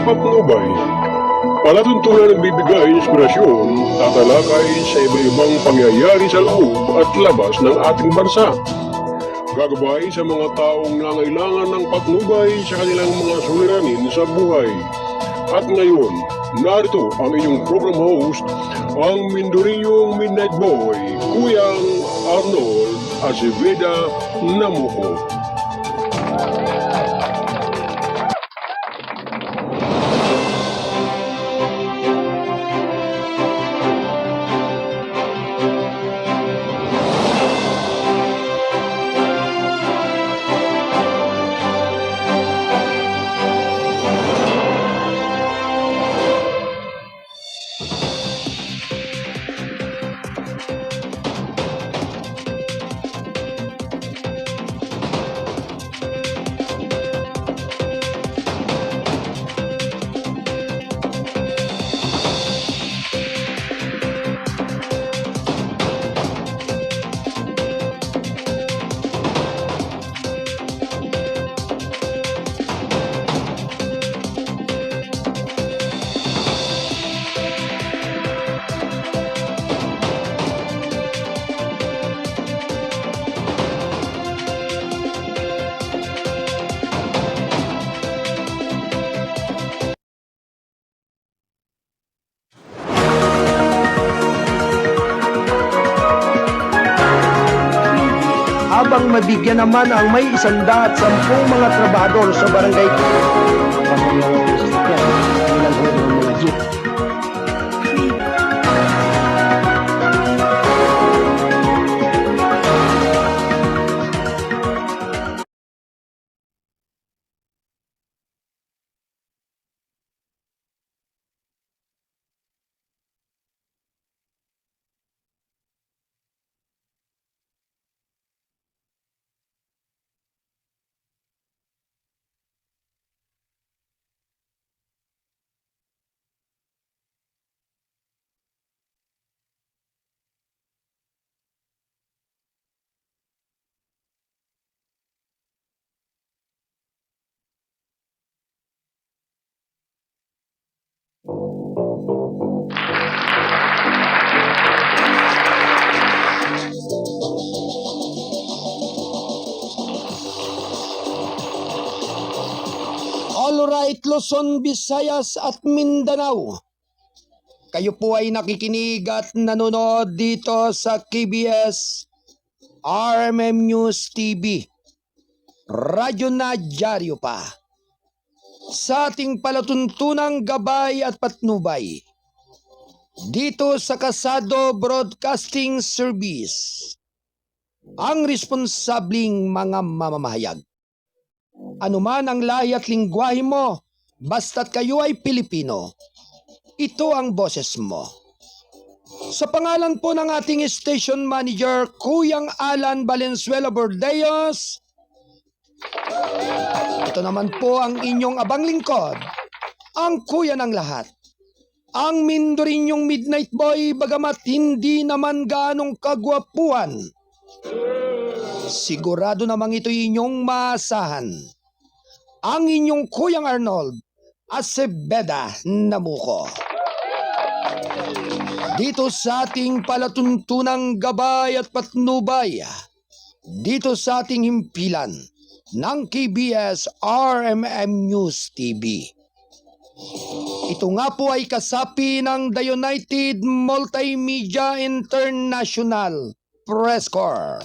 Patnubay. Palatuntunan ng bibigay inspirasyon, tatalakay sa iba-ibang pangyayari sa loob at labas ng ating bansa. Gagabay sa mga taong nangailangan ng patnubay sa kanilang mga suliranin sa buhay. At ngayon, narito ang inyong program host, ang Mindoriyong Midnight Boy, Kuyang Arnold Azeveda Namuko. Habang mabigyan naman ang may 110 mga trabahador sa barangay. Alright, Luzon, Visayas at Mindanao. Kayo po ay nakikinig at nanonood dito sa KBS RMM News TV. Radyo na dyaryo pa. Sa ating palatuntunang gabay at patnubay. Dito sa Kasado Broadcasting Service. Ang responsabling mga mamamahayag. Ano man ang lahi at lingwahe mo, basta't kayo ay Pilipino, ito ang boses mo. Sa pangalan po ng ating station manager, Kuyang Alan Valenzuela Bordeos, ito naman po ang inyong abang lingkod, ang kuya ng lahat. Ang Mindorinyong Midnight Boy, bagamat hindi naman ganong kagwapuan. Sigurado namang ito'y inyong maasahan. Ang inyong Kuyang Arnold Azeveda Namuko. Dito sa ating palatuntunang gabay at patnubay. Dito sa ating himpilan ng KBS RMM News TV. Ito nga po ay kasapi ng The United Multimedia International Press Corps.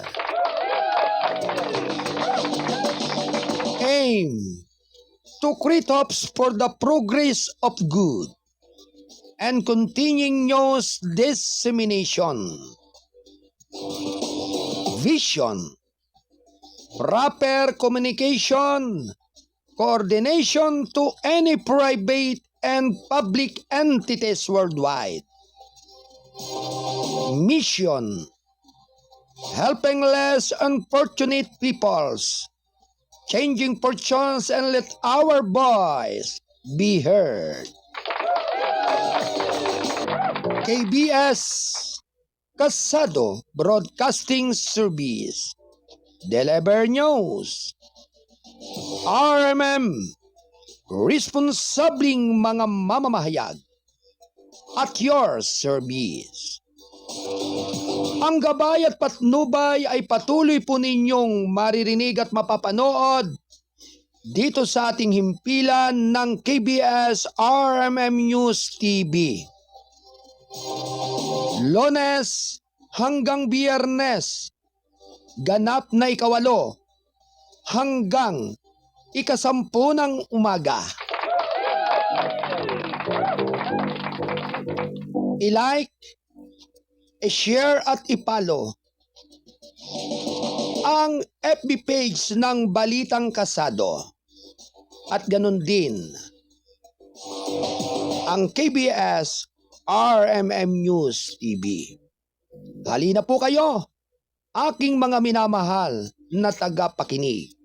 Aim to create hopes for the progress of good and continuing news dissemination. Vision, proper communication, coordination to any private and public entities worldwide. Mission, helping less unfortunate peoples, changing fortunes and let our voice be heard. KBS Kasado Broadcasting Service. Deliver News. RMM responsabling mga mamamahayag at your service. Ang gabay at patnubay ay patuloy po ninyong maririnig at mapapanood dito sa ating himpilan ng KBS RMM News TV. Lunes hanggang Biyernes, ganap na 8 hanggang 10 ng umaga. I-like, i-share at i-follow ang FB page ng Balitang Kasado at ganun din ang KBS RMM News TV. Halina po kayo, aking mga minamahal na tagapakinig.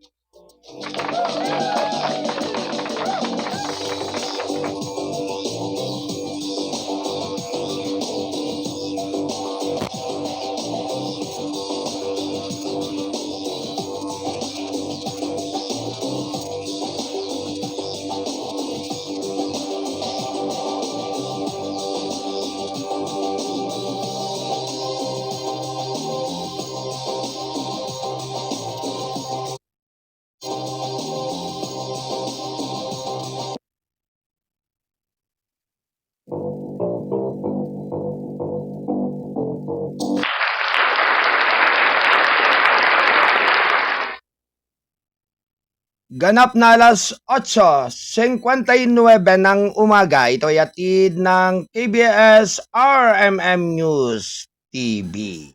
Ganap na alas 8:59 ng umaga. Ito ay atid ng KBS RMM News TV.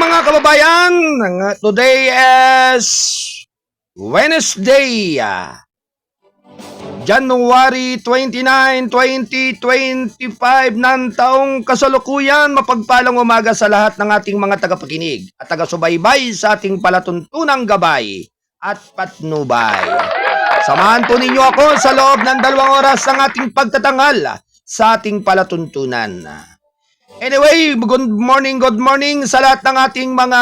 Mga kababayan, today is Wednesday, January 29, 2025 ng taong kasalukuyan. Mapagpalang umaga sa lahat ng ating mga tagapakinig at taga-subaybay sa ating palatuntunang gabay at patnubay. Samahan po ninyo ako sa loob ng 2 oras ng ating pagtatanghal sa ating palatuntunan. Anyway, good morning sa lahat ng ating mga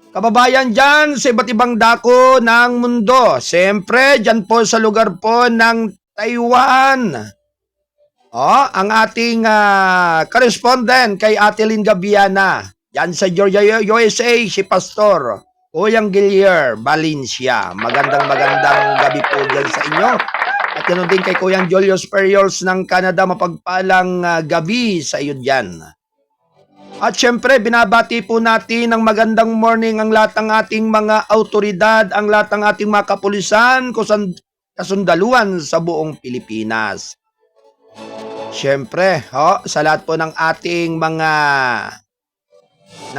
kababayan dyan sa iba't ibang dako ng mundo. Siyempre, dyan po sa lugar po ng Taiwan. Ang ating correspondent kay Ate Lynn Gabiana. Dyan sa Georgia, USA, si Pastor Oyang Gilier, Valencia. Magandang gabi po dyan sa inyo. At ganoon din kay Kuyang Julius Periols ng Canada, mapagpalang gabi sa iyo dyan. At syempre, binabati po natin ng magandang morning ang lahat ng ating mga autoridad, ang lahat ng ating mga kapulisan, kasundaluhan sa buong Pilipinas. Syempre, sa lahat po ng ating mga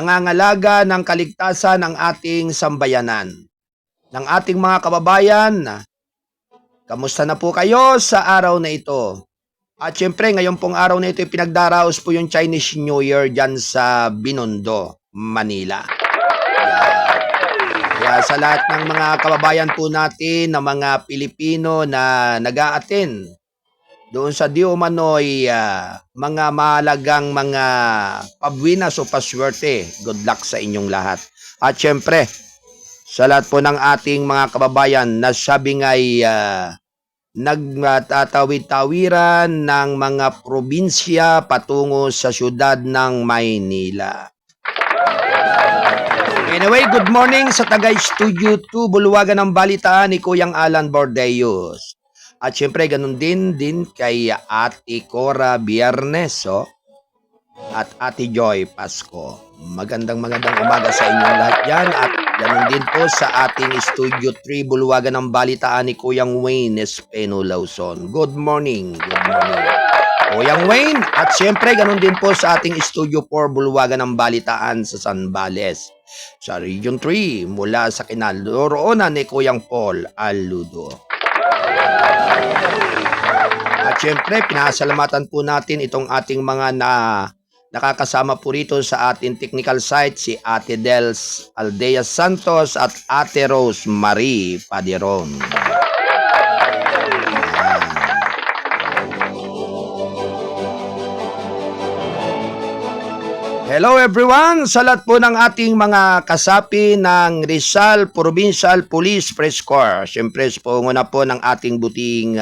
nangangalaga ng kaligtasan ng ating sambayanan, ng ating mga kababayan. Kamusta na po kayo sa araw na ito? At syempre, ngayon pong araw na ito, pinagdaraos po yung Chinese New Year dyan sa Binondo, Manila. Kaya sa lahat ng mga kababayan po natin, na mga Pilipino na nag-a-attend doon sa di umano'y mga mahalagang mga pabwinas o paswerte, good luck sa inyong lahat. At syempre, sa lahat po ng ating mga kababayan na sabing ay nagtatawid-tawiran ng mga probinsya patungo sa syudad ng Maynila. Anyway, good morning sa taga-Studio 2, Bulwagan ng Balitaan ni Kuyang Alan Bordeos. At syempre, ganun din kay Ate Cora Biernes, at Ate Joy Pasko. Magandang umaga sa inyong lahat yan. At ganun din po sa ating Studio 3, Bulwagan ng Balitaan ni Kuyang Wayne Espeno Lawson. Good morning. Kuyang Wayne. At syempre, ganun din po sa ating Studio 4, Bulwagan ng Balitaan sa San Bales. sa Region 3 mula sa kinaloroonan ni Kuyang Paul Aludo. At syempre, pinasalamatan po natin itong ating mga nakakasama po rito sa ating technical site, si Ate Dels Aldea Santos at Ate Rose Marie Paderon. Hello everyone! Sa lahat po ng ating mga kasapi ng Rizal Provincial Police Press Corps. Siyempre, panguna po ng ating buting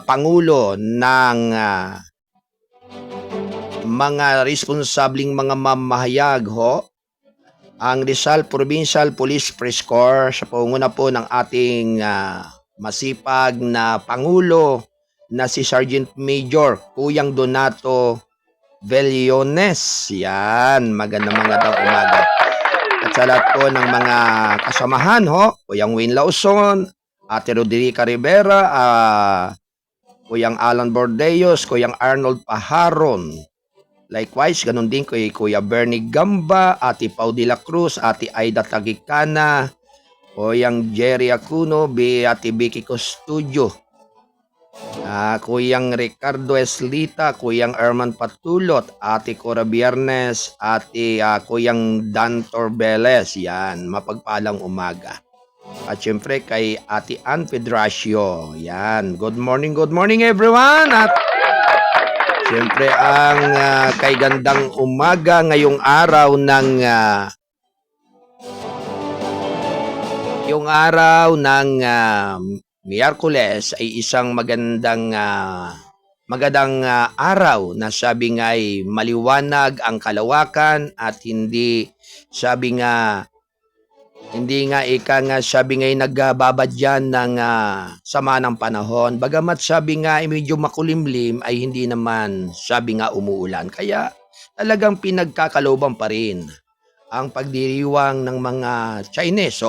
Pangulo ng mga responsabling mga mamahayag ho. Ang Rizal Provincial Police Press Corps, sa panguna po ng ating masipag na Pangulo na si Sergeant Major Kuyang Donato Vellones. Yan, magandang umaga. At sa lahat po ng mga kasamahan ho, Kuyang Wayne Lauson, Ate Roderica Rivera, Kuyang Alan Bordeos, Kuyang Arnold Paharon. Likewise, ganun din kay Kuya Bernie Gamba, Ate Pau de la Cruz, Ate Aida Tagikana, Kuyang Jerry Acuno, Ate Vicky Custodio, Kuyang Ricardo Eslita, Kuyang Erman Patulot, Ate Cora Biernes, Ate Kuyang Dan Torbeles. Yan, mapagpalang umaga. At syempre kay Ate Ann Pedracio. Yan, good morning everyone. At syempre ang kay gandang umaga ngayong araw ng Miyerkules ay isang magandang araw na sabi nga ay maliwanag ang kalawakan at hindi sabi nga ay nagbabadyan ng sama ng panahon. Bagamat sabi nga ay medyo makulimlim ay hindi naman sabi nga umuulan. Kaya talagang pinagkakalooban pa rin ang pagdiriwang ng mga Chinese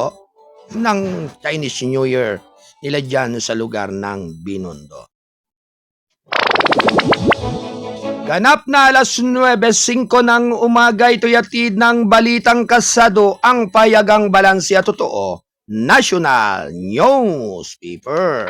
ng Chinese New Year nila dyan sa lugar ng Binondo. Ganap na alas 9:05 ng umaga, ito'y atid ng Balitang Kasado, ang payagang balanse at totoo, National Newspaper.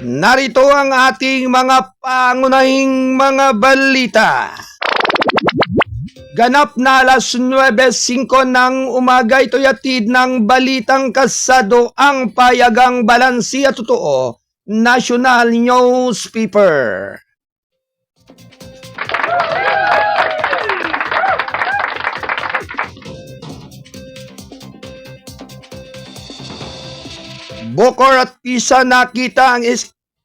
Narito ang ating mga pangunahing mga balita. Ganap na alas 9:05 ng umaga, ito'y atid ng Balitang Kasado, ang payagang balanse at totoo, National Newspaper. Bokor at Pisa, nakita ang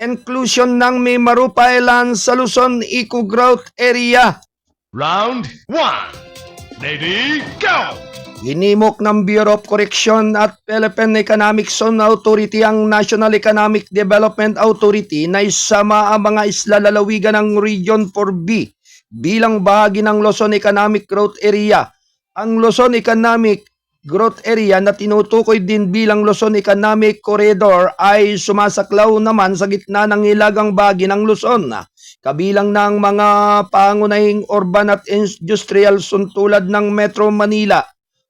inclusion ng Mimarupa Island sa Luzon Eco-Growth Area. Round 1. Ready, go! Hinimok ng Bureau of Correction at Philippine Economic Zone Authority ang National Economic Development Authority na isama ang mga isla lalawigan ng Region 4B bilang bahagi ng Luzon Economic Growth Area. Ang Luzon Economic Growth Area na tinutukoy din bilang Luzon Economic Corridor ay sumasaklaw naman sa gitna ng hilagang bahagi ng Luzon, kabilang ng mga pangunahing urban at industrial zone tulad ng Metro Manila,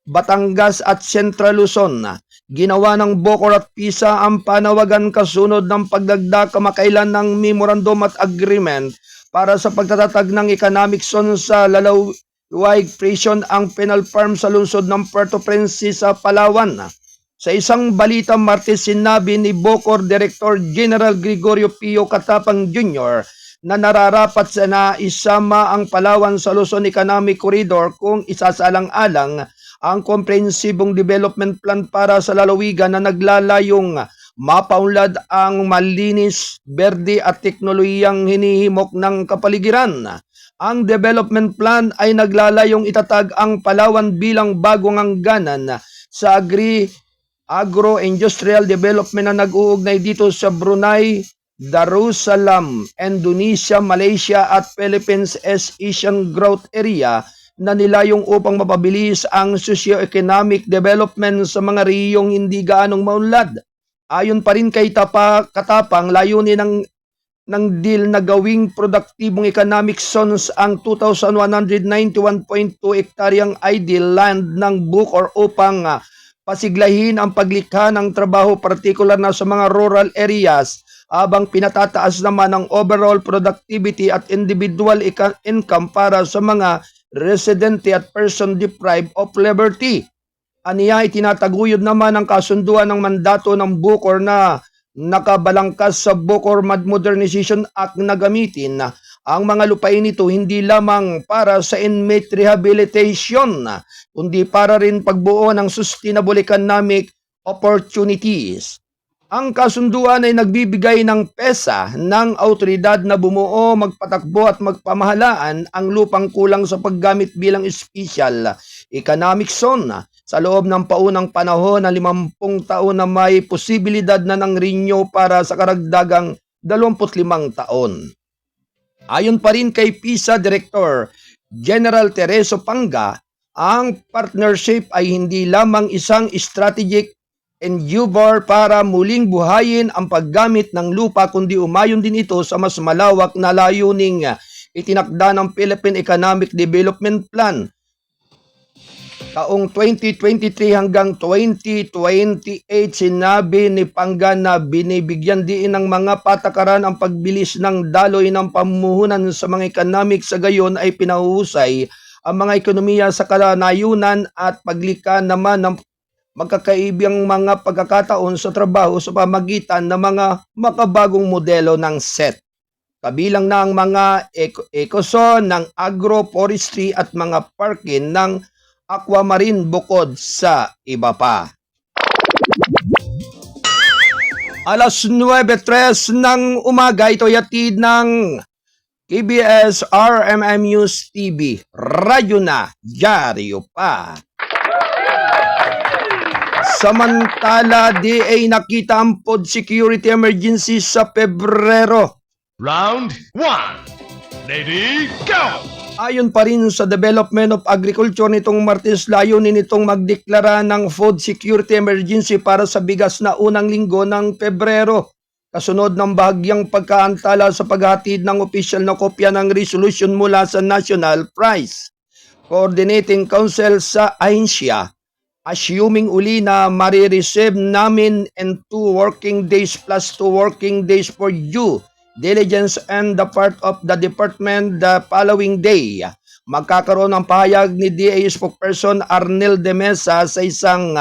Batangas at Central Luzon. Ginawa ng Bokor at Pisa ang panawagan kasunod ng pagdagdag kamakailan ng Memorandum at Agreement para sa pagtatatag ng economic zone sa Lalawiag Prison ang penal farm sa lungsod ng Puerto Princesa, Palawan. Sa isang balita Martes, sinabi ni Bokor Director General Gregorio Pio Katapang Jr. na nararapat na isama ang Palawan sa Luzon Economic Corridor kung isasalang-alang ang komprehensibong development plan para sa lalawigan na naglalayong mapaunlad ang malinis, berde at teknolohiyang hinihimok ng kapaligiran. Ang development plan ay naglalayong itatag ang Palawan bilang bagong hangganan sa agro-industrial development na nag-uugnay dito sa Brunei, Darussalam, Indonesia, Malaysia at Philippines as Asian Growth Area na nilayong upang mapabilis ang socio-economic development sa mga rehiyong hindi gaanong maunlad. Ayon pa rin kay Katapang, layunin ng deal na gawing produktibong economic zones ang 2,191.2 hektaryang ideal land ng Bukor upang pasiglahin ang paglikha ng trabaho partikular na sa mga rural areas habang pinatataas naman ang overall productivity at individual income para sa mga residente at person deprived of liberty. Aniya, itinataguyod naman ang kasunduan ng mandato ng Bukor na nakabalangkas sa Bukor Modernization Act na gamitin ang mga lupain nito hindi lamang para sa inmate rehabilitation, kundi para rin pagbuo ng sustainable economic opportunities. Ang kasunduan ay nagbibigay ng pesa ng autoridad na bumuo, magpatakbo at magpamahalaan ang lupang kulang sa paggamit bilang special economic zone sa loob ng paunang panahon na 50 taon na may posibilidad na ng renew para sa karagdagang 25 taon. Ayon pa rin kay PISA Director General Tereso Panga, ang partnership ay hindi lamang isang strategic endeavor para muling buhayin ang paggamit ng lupa kundi umayon din ito sa mas malawak na layuning itinakda ng Philippine Economic Development Plan taong 2023 hanggang 2028. Sinabi ni Panga na binibigyan din ng mga patakaran ang pagbilis ng daloy ng pamumuhunan sa mga economic, sa gayon ay pinahuhusay ang mga ekonomiya sa kalayunan at paglikha naman ng magkakaibang mga pagkakataon sa trabaho sa pamagitan ng mga makabagong modelo ng SET. Kabilang na ang mga ecozone ng agroforestry at mga parkin ng aquamarine bukod sa iba pa. Alas 9:03 ng umaga, ito yatid ng KBS RMM News TV. Radyo na, dyaryo pa. Samantala, DA nakita ang food security emergency sa Pebrero. Round 1. Ready, go! Ayon pa rin sa Development of Agriculture nitong Martes, layunin nitong magdeklara ng food security emergency para sa bigas na unang linggo ng Pebrero. Kasunod ng bahagyang pagkaantala sa paghatid ng opisyal na kopya ng resolution mula sa National Price Coordinating Council sa ahensya. Assuming uli na marireceive namin in 2 working days plus 2 working days for due diligence and the part of the department the following day. Magkakaroon ng pahayag ni DA spokesperson Arnel de Mesa sa isang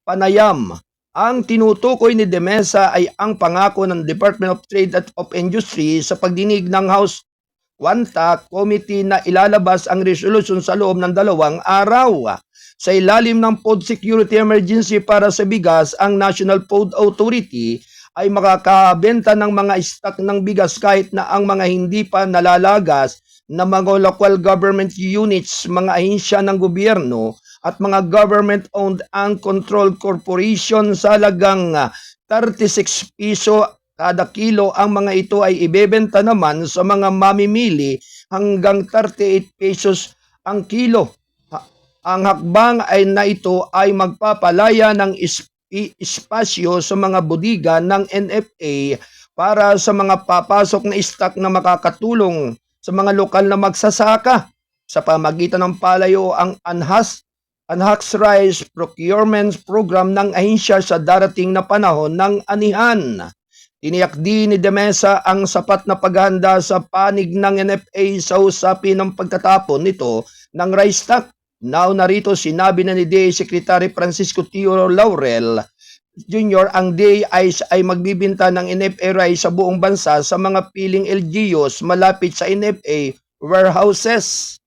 panayam. Ang tinutukoy ni de Mesa ay ang pangako ng Department of Trade at of Industry sa pagdinig ng House Quanta Committee na ilalabas ang resolution sa loob ng 2 araw. Sa ilalim ng Food Security Emergency para sa bigas, ang National Food Authority ay makakabenta ng mga stock ng bigas kahit na ang mga hindi pa nalalagas na mga local government units, mga ahensya ng gobyerno at mga government-owned and controlled corporation sa halagang 36 piso kada kilo. Ang mga ito ay ibebenta naman sa mga mamimili hanggang 38 pesos ang kilo. Ang hakbang ay na ito ay magpapalaya ng espasyo sa mga bodega ng NFA para sa mga papasok na stock na makakatulong sa mga lokal na magsasaka sa pamagitan ng palayo ang Enhanced Rice Procurement Program ng ahensya sa darating na panahon ng anihan. Tiniyak din ni de Mesa ang sapat na paghahanda sa panig ng NFA sa usapin ng pagtatapon nito ng rice stock. Now narito sinabi na ni DA Secretary Francisco Tio Laurel Jr. ang DA ay magbibinta ng NFA rice sa buong bansa sa mga piling LGUs malapit sa NFA warehouses.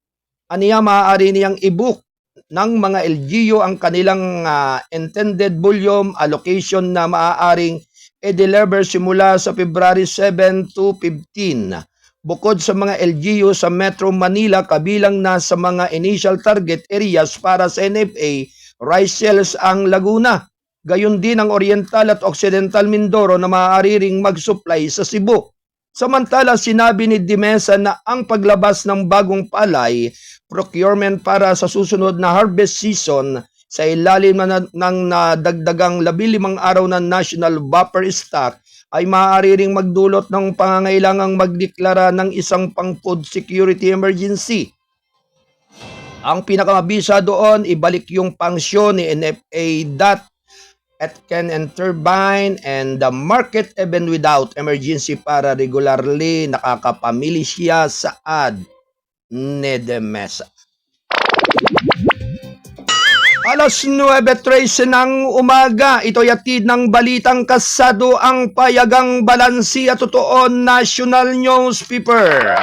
Aniya, maaari niyang i-book ng mga LGU ang kanilang intended volume allocation na maaaring i-deliver simula sa February 7 to 15. Bukod sa mga LGU sa Metro Manila, kabilang na sa mga initial target areas para sa NFA rice sales ang Laguna, Gayon din ang Oriental at Occidental Mindoro na maaari ring mag-supply sa Cebu. Samantala, sinabi ni Dimesa na ang paglabas ng bagong palay, procurement para sa susunod na harvest season sa ilalim ng nadagdagang 15 araw na national buffer stock ay maaari ring magdulot ng pangangailangang magdeklara ng isang pang-food security emergency. Ang pinakamabisa doon, ibalik yung pangsyon ni NFA at can and turbine and the market even without emergency para regularly nakakapamili siya sa ad ni Dimesa. Alas 9:13 ng umaga, ito'y atid ng balitang kasado ang payagang balansi at totoo national newspaper.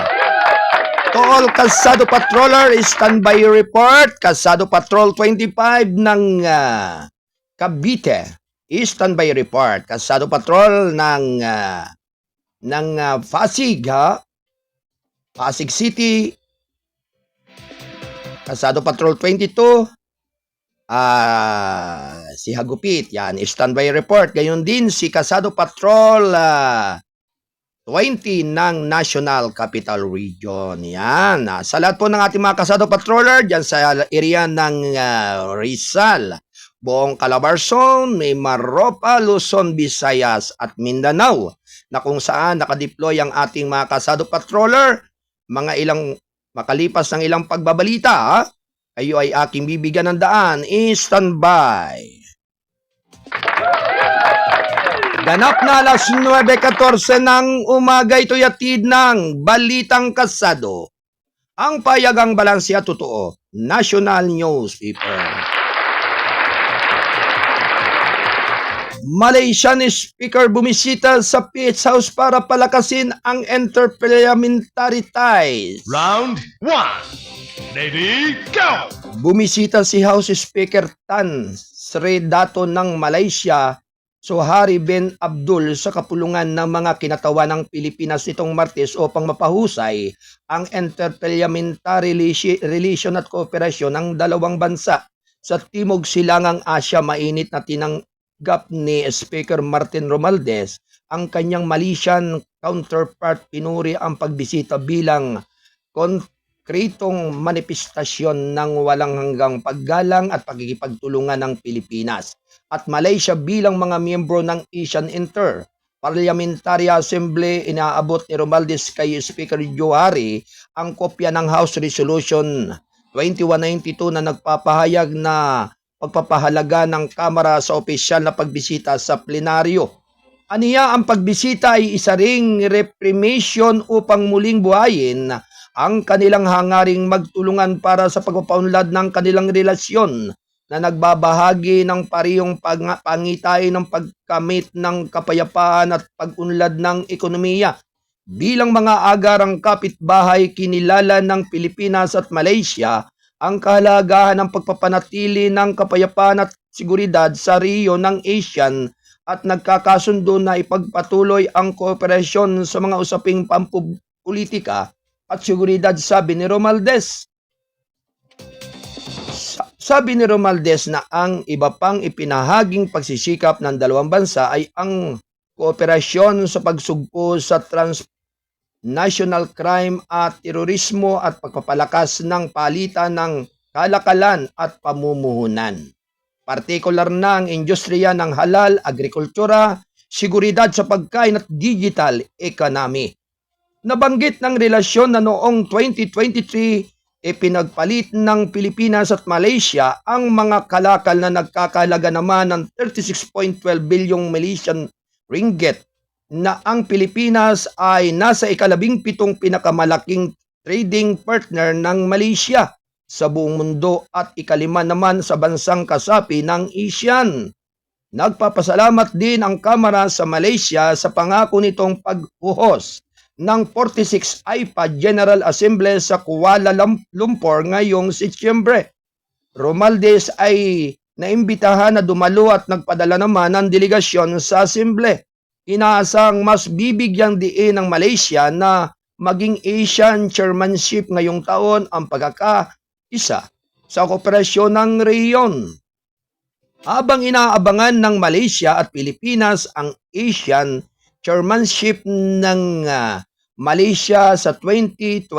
Tool Kasado Patroller, standby report. Kasado Patrol 25 ng Cavite, standby report. Kasado Patrol ng Pasig, Pasig City. Kasado Patrol 22, si Hagupit, yan, standby report. Gayon din si Kasado Patrol 20 ng National Capital Region. Yan. Sa lahat po ng ating mga Kasado Patroller dyan sa area ng Rizal, buong Calabarzon, may Maropa, Luzon, Visayas at Mindanao na kung saan nakadeploy ang ating mga Kasado Patroller. Makalipas ng ilang pagbabalita, kayo ay aking bibigyan ng daan. Standby. Ganap na alas 9:14 ng umaga, ito'y atid ng Balitang Kasado. Ang payagang balansi at totoo, national newspaper. Malaysian speaker bumisita sa Peace House para palakasin ang interparliamentary ties. Round 1. Ready, go! Bumisita si House Speaker Tan Sri Dato ng Malaysia, Suhari bin Abdul sa kapulungan ng mga kinatawan ng Pilipinas itong Martes upang mapahusay ang interparliamentary relation at kooperasyon ng dalawang bansa. Sa Timog Silangang Asya, mainit na tinanggap ni Speaker Martin Romualdez ang kanyang Malaysian counterpart. Pinuri ang pagbisita bilang konkretong manifestasyon ng walang hanggang paggalang at pagkikipagtulungan ng Pilipinas at Malaysia bilang mga miyembro ng Asian Inter-Parliamentary Assembly. Inaabot ni Romualdez kay Speaker Johari ang kopya ng House Resolution 2192 na nagpapahayag na pagpapahalaga ng Kamara sa opisyal na pagbisita sa plenaryo. Aniya, ang pagbisita ay isa ring reprimission upang muling buhayin ang kanilang hangaring magtulungan para sa pagpapaunlad ng kanilang relasyon na nagbabahagi ng parehong pangitain ng pagkamit ng kapayapaan at pag-unlad ng ekonomiya. Bilang mga agarang kapitbahay, kinilala ng Pilipinas at Malaysia ang kahalagahan ng pagpapanatili ng kapayapaan at seguridad sa rehiyon ng ASEAN at nagkakasundo na ipagpatuloy ang kooperasyon sa mga usaping pampulitika at seguridad, sabi ni Romualdez. Sabi ni Romualdez na ang iba pang ipinahaging pagsisikap ng dalawang bansa ay ang kooperasyon sa pagsugpo sa transnational crime at terorismo at pagpapalakas ng palitan ng kalakalan at pamumuhunan. Partikular na ang industriya ng halal, agrikultura, seguridad sa pagkain at digital economy. Nabanggit ng relasyon na noong 2023, ipinagpalit ng Pilipinas at Malaysia ang mga kalakal na nagkakalaga naman ng 36.12 bilyong Malaysian ringgit na ang Pilipinas ay nasa ika-17 pinakamalaking trading partner ng Malaysia sa buong mundo at ika-5 naman sa bansang kasapi ng ASEAN. Nagpapasalamat din ang Kamara sa Malaysia sa pangako nitong paghuhos ng 46 AIPA General Assembly sa Kuala Lumpur ngayong Setyembre. Romualdez ay naimbitahan na dumalo at nagpadala naman ng delegasyon sa Assembly. Inaasang mas bibigyang diin ng Malaysia na maging Asian Chairmanship ngayong taon ang pagkakaisa sa kooperasyon ng rehiyon. Habang inaabangan ng Malaysia at Pilipinas ang Asian Chairmanship ng Malaysia sa 2025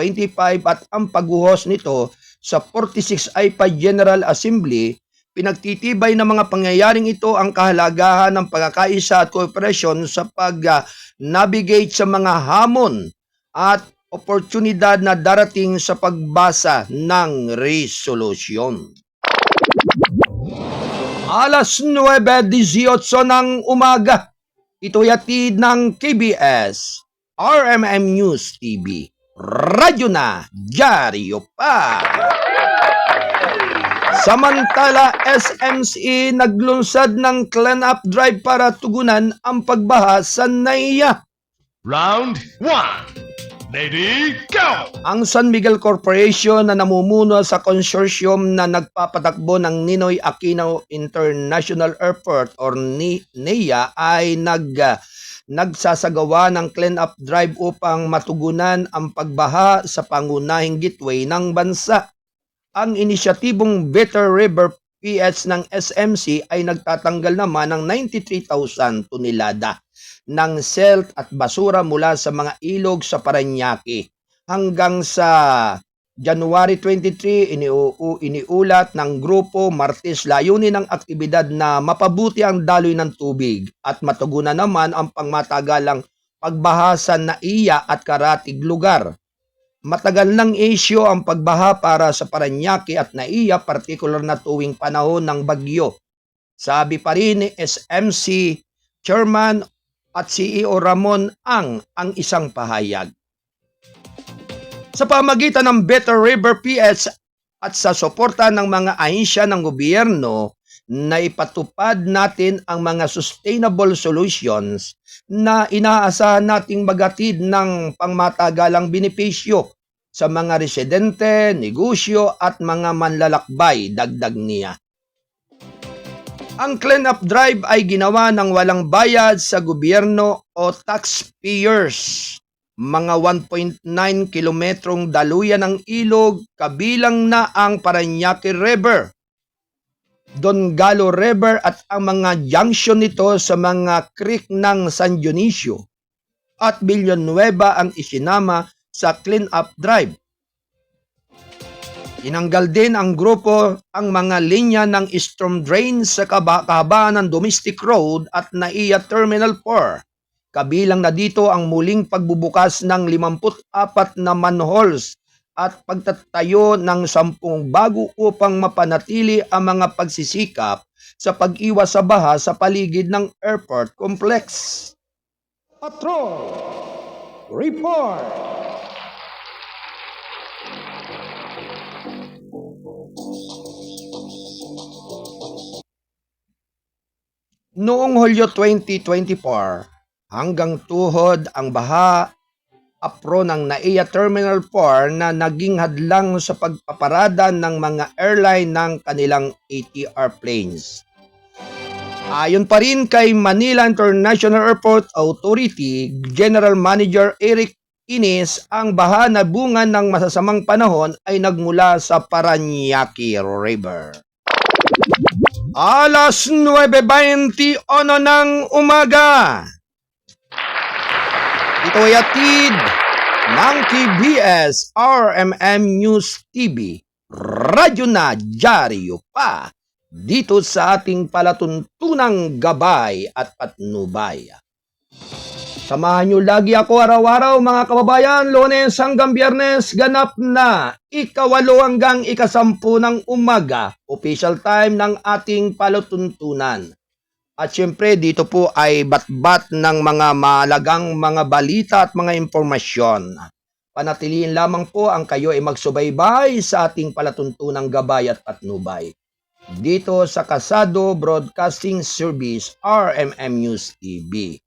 at ang paghuhos nito sa 46 AIPA General Assembly, pinagtitibay ng mga pangyayaring ito ang kahalagahan ng pagkakaisa at kooperasyon sa pag-navigate sa mga hamon at oportunidad na darating sa pagbasa ng resolusyon. Alas 9:18 ng umaga, ito'y hatid ng KBS, RMM News TV, Radyo na, Dyaryo pa. Samantala, SMC naglunsad ng clean-up drive para tugunan ang pagbaha sa NAIA. Round 1. Ready, go! Ang San Miguel Corporation na namumuno sa consortium na nagpapatakbo ng Ninoy Aquino International Airport or NAIA ay nagsasagawa ng clean-up drive upang matugunan ang pagbaha sa pangunahing gateway ng bansa. Ang inisyatibong Better River PH ng SMC ay nagtatanggal naman ng 93,000 tonelada ng silt at basura mula sa mga ilog sa Parañaque. Hanggang sa January 23, iniulat ng grupo Martes layunin ng aktibidad na mapabuti ang daloy ng tubig at matugunan naman ang pangmatagalang pagbaha sa NAIA at karatig lugar. Matagal ng isyu ang pagbaha para sa Parañaque at NAIA, partikular na tuwing panahon ng bagyo. Sabi pa rin ni SMC Chairman at CEO Ramon ang isang pahayag. Sa pamagitan ng Better River PH at sa suporta ng mga ahensya ng gobyerno, na ipatupad natin ang mga sustainable solutions na inaasahan nating magatid ng pangmatagalang benepisyo sa mga residente, negosyo at mga manlalakbay, dagdag niya. Ang clean-up drive ay ginawa ng walang bayad sa gobyerno o taxpayers. Mga 1.9 kilometrong daluyan ng ilog, kabilang na ang Parañaque River, Dongalo River at ang mga junction nito sa mga creek ng San Dionisio at Villanueva ang isinama sa clean-up drive. Tinanggal din ang grupo ang mga linya ng storm drain sa kahabaan ng Domestic Road at NAIA Terminal 4. Kabilang na dito ang muling pagbubukas ng 54 na manholes at pagtatayo ng 10 bago upang mapanatili ang mga pagsisikap sa pag-iwas sa baha sa paligid ng airport complex. Patrol Report. Noong Hulyo 2024, hanggang tuhod ang baha apro ng NAIA Terminal 4 na naging hadlang sa pagpaparada ng mga airline ng kanilang ATR planes. Ayon pa rin kay Manila International Airport Authority General Manager Eric Ines, ang baha na bunga ng masasamang panahon ay nagmula sa Parañaque River. Alas 9:21 ng umaga. Ito ay hatid ng KBS RMM News TV, Radyo na, Dyaryo pa, dito sa ating palatuntunang gabay at patnubay. Samahan nyo lagi ako araw-araw mga kababayan, Lunes hanggang Biyernes, ganap na 8 hanggang 10 ng umaga, official time ng ating palatuntunan. At syempre dito po ay batbat ng mga mahalagang mga balita at mga impormasyon. Panatiliin lamang po ang kayo ay magsubaybay sa ating palatuntunang gabay at patnubay. Dito sa Kasado Broadcasting Service, RMM News TV.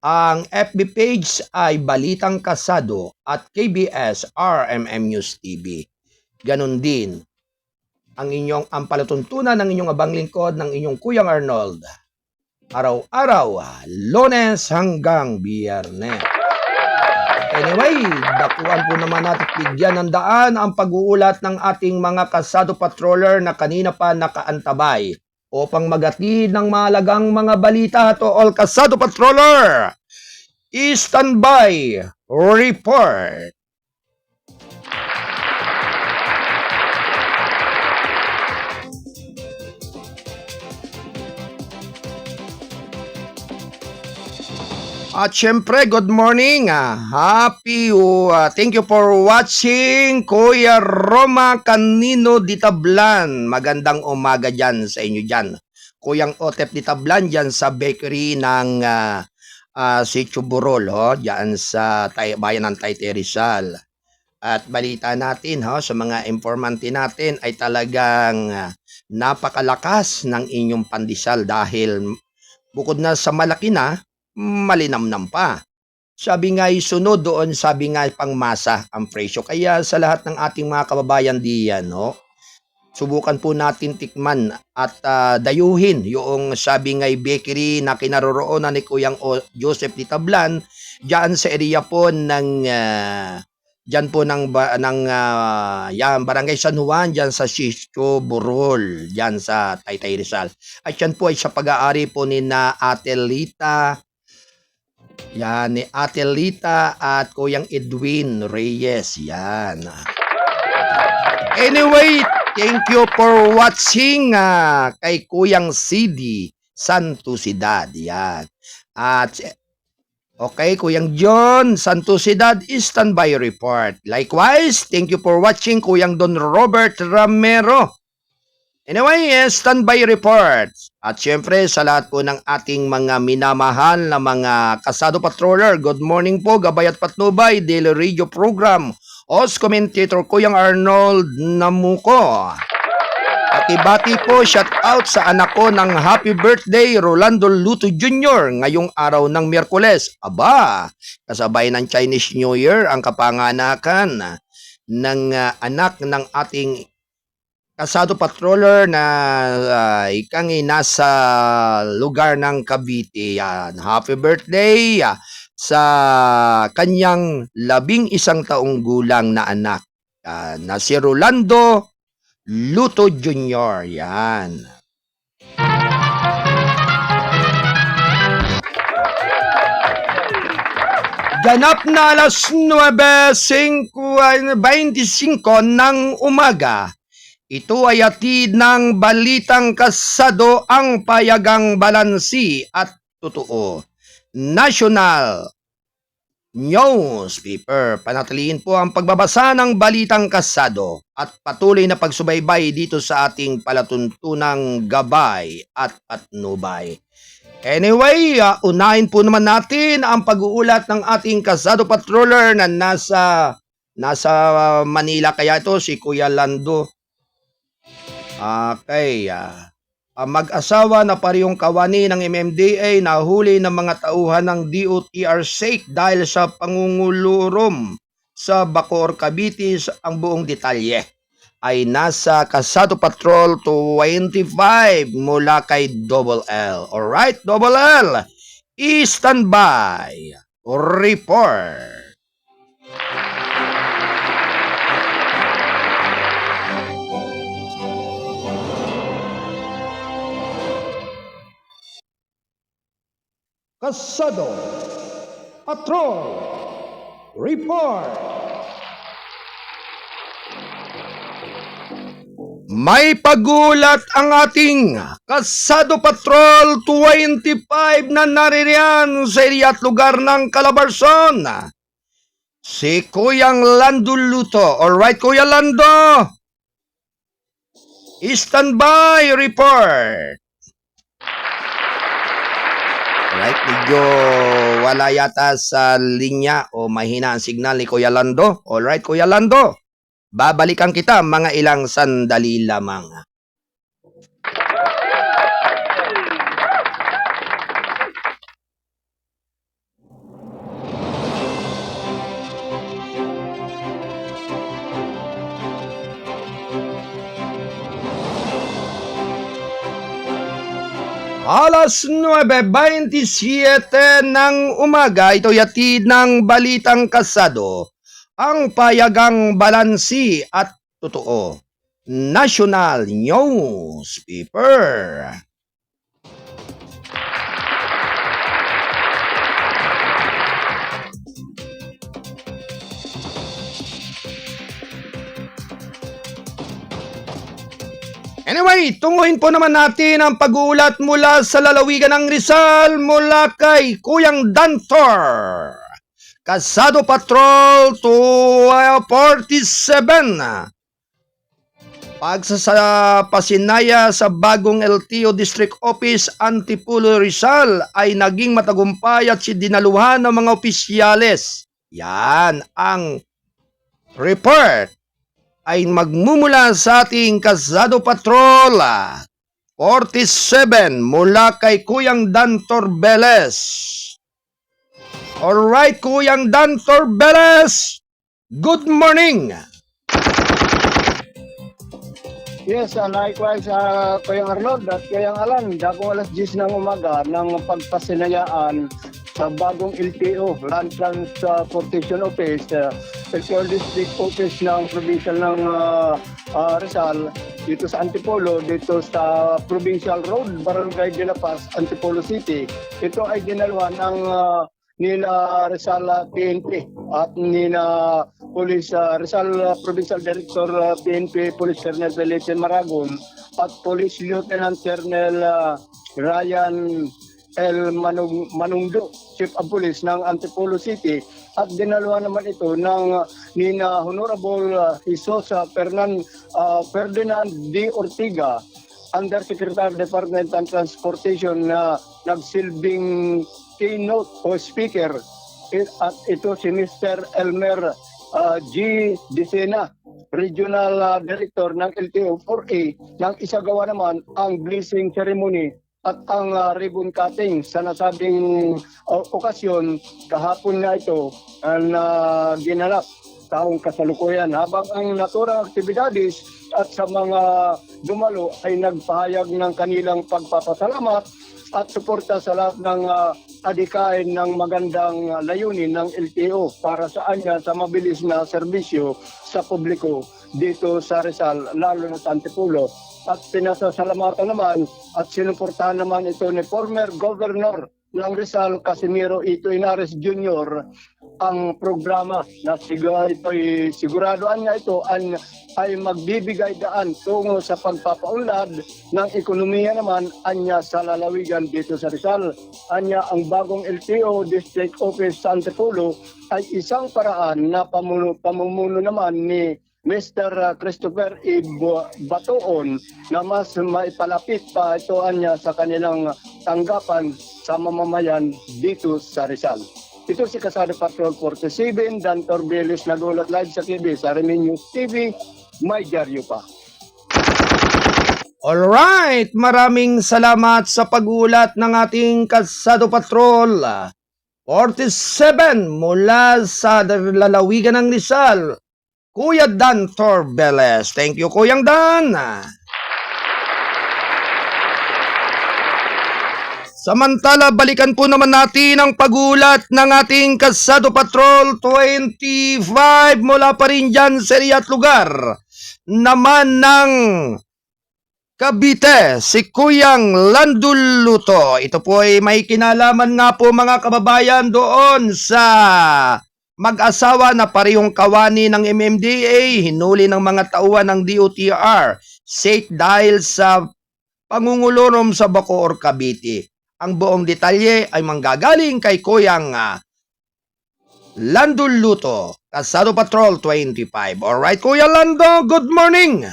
Ang FB page ay Balitang Kasado at KBS RMM News TV. Ganon din ang palatuntunan ng inyong abang lingkod ng inyong Kuyang Arnold. Araw-araw, Lunes hanggang Biyernes. Anyway, dakuan po naman natin bigyan ng daan ang pag-uulat ng ating mga kasado patroller na kanina pa nakaantabay upang magatid ng mahalagang mga balita to all Kasado Patroller. Standby report. At syempre, good morning. Thank you for watching Kuya Roma Canino di Tablan. Magandang umaga dyan sa inyo dyan. Kuyang Otep di Tablan dyan sa bakery ng Sitio Burol, dyan sa bayan ng Taytay Rizal. At balita natin sa mga informante natin ay talagang napakalakas ng inyong pandesal dahil bukod na sa malaki na, malinamnam pa. Sabi nga sunod doon, sabi nga pangmasa ang presyo. Kaya sa lahat ng ating mga kababayan diyan, subukan po natin tikman at dayuhin yung sabi nga bakery na kinaroroonan ni Kuyang Joseph di Tablan diyan sa area po ng diyan po ng Barangay San Juan, diyan sa Sitio Burol, diyan sa Taytay Rizal. At yan po ay sa pag-aari po ni na Atelita. Yan, ni Atelita at Kuyang Edwin Reyes. Yan. Anyway, thank you for watching kay Kuyang CD Santosidad. Yan. At okay, Kuyang John Santosidad is standby report. Likewise, thank you for watching Kuyang Don Robert Ramero. Anyway, standby report. At syempre sa lahat po ng ating mga minamahal na mga Kasado Patroller, good morning po, Gabay at Patnubay, Daily Radio Program, host commentator Kuyang Arnold Namuko. At ibati po, shout out sa anak ko ng happy birthday, Rolando Luto Jr. ngayong araw ng Miyerkules. Aba, kasabay ng Chinese New Year ang kapanganakan ng anak ng ating Kasado Patroller na ikang nasa lugar ng Cavite. Yan. Happy birthday sa kanyang 11 taong gulang na anak na si Rolando Luto Jr. Yan. Ganap na alas 9:25 ng umaga. Ito ay hatid ng Balitang Kasado, ang payagang balansi at totoo. National Newspaper. Panatiliin po ang pagbabasa ng Balitang Kasado at patuloy na pagsubaybay dito sa ating palatuntunang Gabay at Patnubay. Anyway, unahin po naman natin ang pag-uulat ng ating Kasado Patroller na nasa Manila. Kaya ito si Kuya Lando. Okay, mag-asawa na parehong kawani ng MMDA nahuli ng mga tauhan ng DOTR-SEC dahil sa pangungulurom sa Bacoor, Cavite. Ang buong detalye ay nasa Kasado Patrol 25 mula kay Double L. Alright, Double L, i-standby report. Kasado Patrol report. May pagulat ang ating Kasado Patrol 25 na naririyan sa area at lugar ng Calabarzon. Si Kuyang Lando Luto. Alright, Kuya Lando, standby report. Alright, medyo wala yata sa linya o mahina ang signal ni Kuya Lando. Alright, Kuya Lando, babalikan kita mga ilang sandali lamang. Alas 9:27 ng umaga, ito yatid ng Balitang Kasado, ang payagang balansi at totoo. national newspaper. Anyway, tunguhin po naman natin ang pag-uulat mula sa lalawigan ng Rizal mula kay Kuyang Dantor. Kasado Patrol 247. Pagsasapasinaya sa bagong LTO District Office Antipolo Rizal ay naging matagumpay at dinaluhan ng mga opisyales. Yan ang report ay magmumula sa ating Kasado Patrol 47 mula kay Kuyang Dantor Beles. Alright, Kuyang Dantor Beles, good morning! Yes, likewise, Kuyang Arnold at Kuyang Alan, dakong alas 10 ng umaga ng pagpasinayaan sa bagong LTO, Land Transportation Office, Sector District Office ng Provincial ng Rizal, dito sa Antipolo, dito sa Provincial Road, Barangay de la Paz, Antipolo City. Ito ay dinaluhan ng nila Rizal PNP at nila Police Rizal Provincial Director PNP Police Colonel Belice Maragon at Police Lieutenant Colonel Ryan L. Manungdo, Chief of Police ng Antipolo City, at dinaluhan naman ito ng nina Honorable Hisosa Ferdinand D. Ortiga, Undersecretary of Department and Transportation na nagsilbing keynote o speaker, at ito si Mr. Elmer G. Dicena, Regional Director ng LTO 4A, nang isagawa naman ang blessing ceremony at ang ribbon cutting sa nasabing okasyon kahapon na ito na ginanap taong kasalukuyan. Habang ang naturang aktibidades at sa mga dumalo ay nagpahayag ng kanilang pagpapasalamat at suporta sa lahat ng adikain ng magandang layunin ng LTO para sa anya sa mabilis na serbisyo sa publiko dito sa Rizal, lalo na sa Antipolo. At pinasasalamatan naman at sinuportahan naman ito ni former Governor ng Rizal, Casimiro Ito Inares Jr., ang programa na siguradoan niya ito ay magbibigay daan tungo sa pagpapaunlad ng ekonomiya naman anya sa lalawigan dito sa Rizal. Anya ang bagong LTO District Office sa Antipolo ay isang paraan na pamumuno naman ni Mr. Christopher E. Batoon na mas maipalapit pa ito anya sa kanilang tanggapan sa mamamayan dito sa Rizal. Ito si Kasado Patrol 47, Dantor Beles, nagulat live sa TV, sa Remin News TV, may dyaryo pa. Alright, maraming salamat sa pag-ulat ng ating Kasado Patrol 47 mula sa lalawigan ng Rizal, Kuya Dan Torbeles. Thank you, Kuyang Dan. Samantala, balikan po naman natin ang pag-ulat ng ating Kasado Patrol 25 mula pa rin dyan sa area at lugar naman ng Cavite, si Kuyang Landuluto. Ito po ay may kinalaman nga po mga kababayan doon sa mag-asawa na parehong kawani ng MMDA, hinuli ng mga tauhan ng DOTR, safe dahil sa pangungulurong sa Bacoor, Cavite. Ang buong detalye ay manggagaling kay Kuyang Landuluto, Kasado Patrol 25. Alright, Kuya Lando, good morning!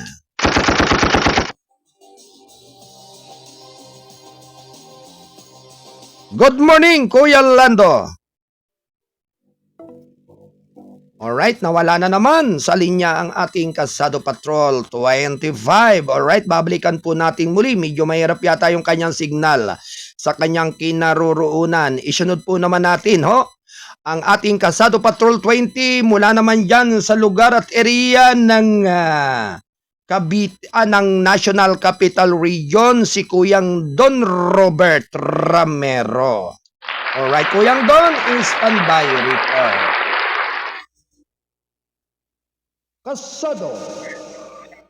Good morning, Kuya Lando! Alright, nawala na naman sa linya ang ating Kasado Patrol 25. Alright, babalikan po natin muli. Medyo mahirap yata yung kanyang signal sa kanyang kinaroroonan. Isunod po naman natin, ang ating Kasado Patrol 20 mula naman dyan sa lugar at area ng Cavite, ng National Capital Region, si Kuyang Don Robert Ramero. Alright, Kuyang Don, standby report. Kasado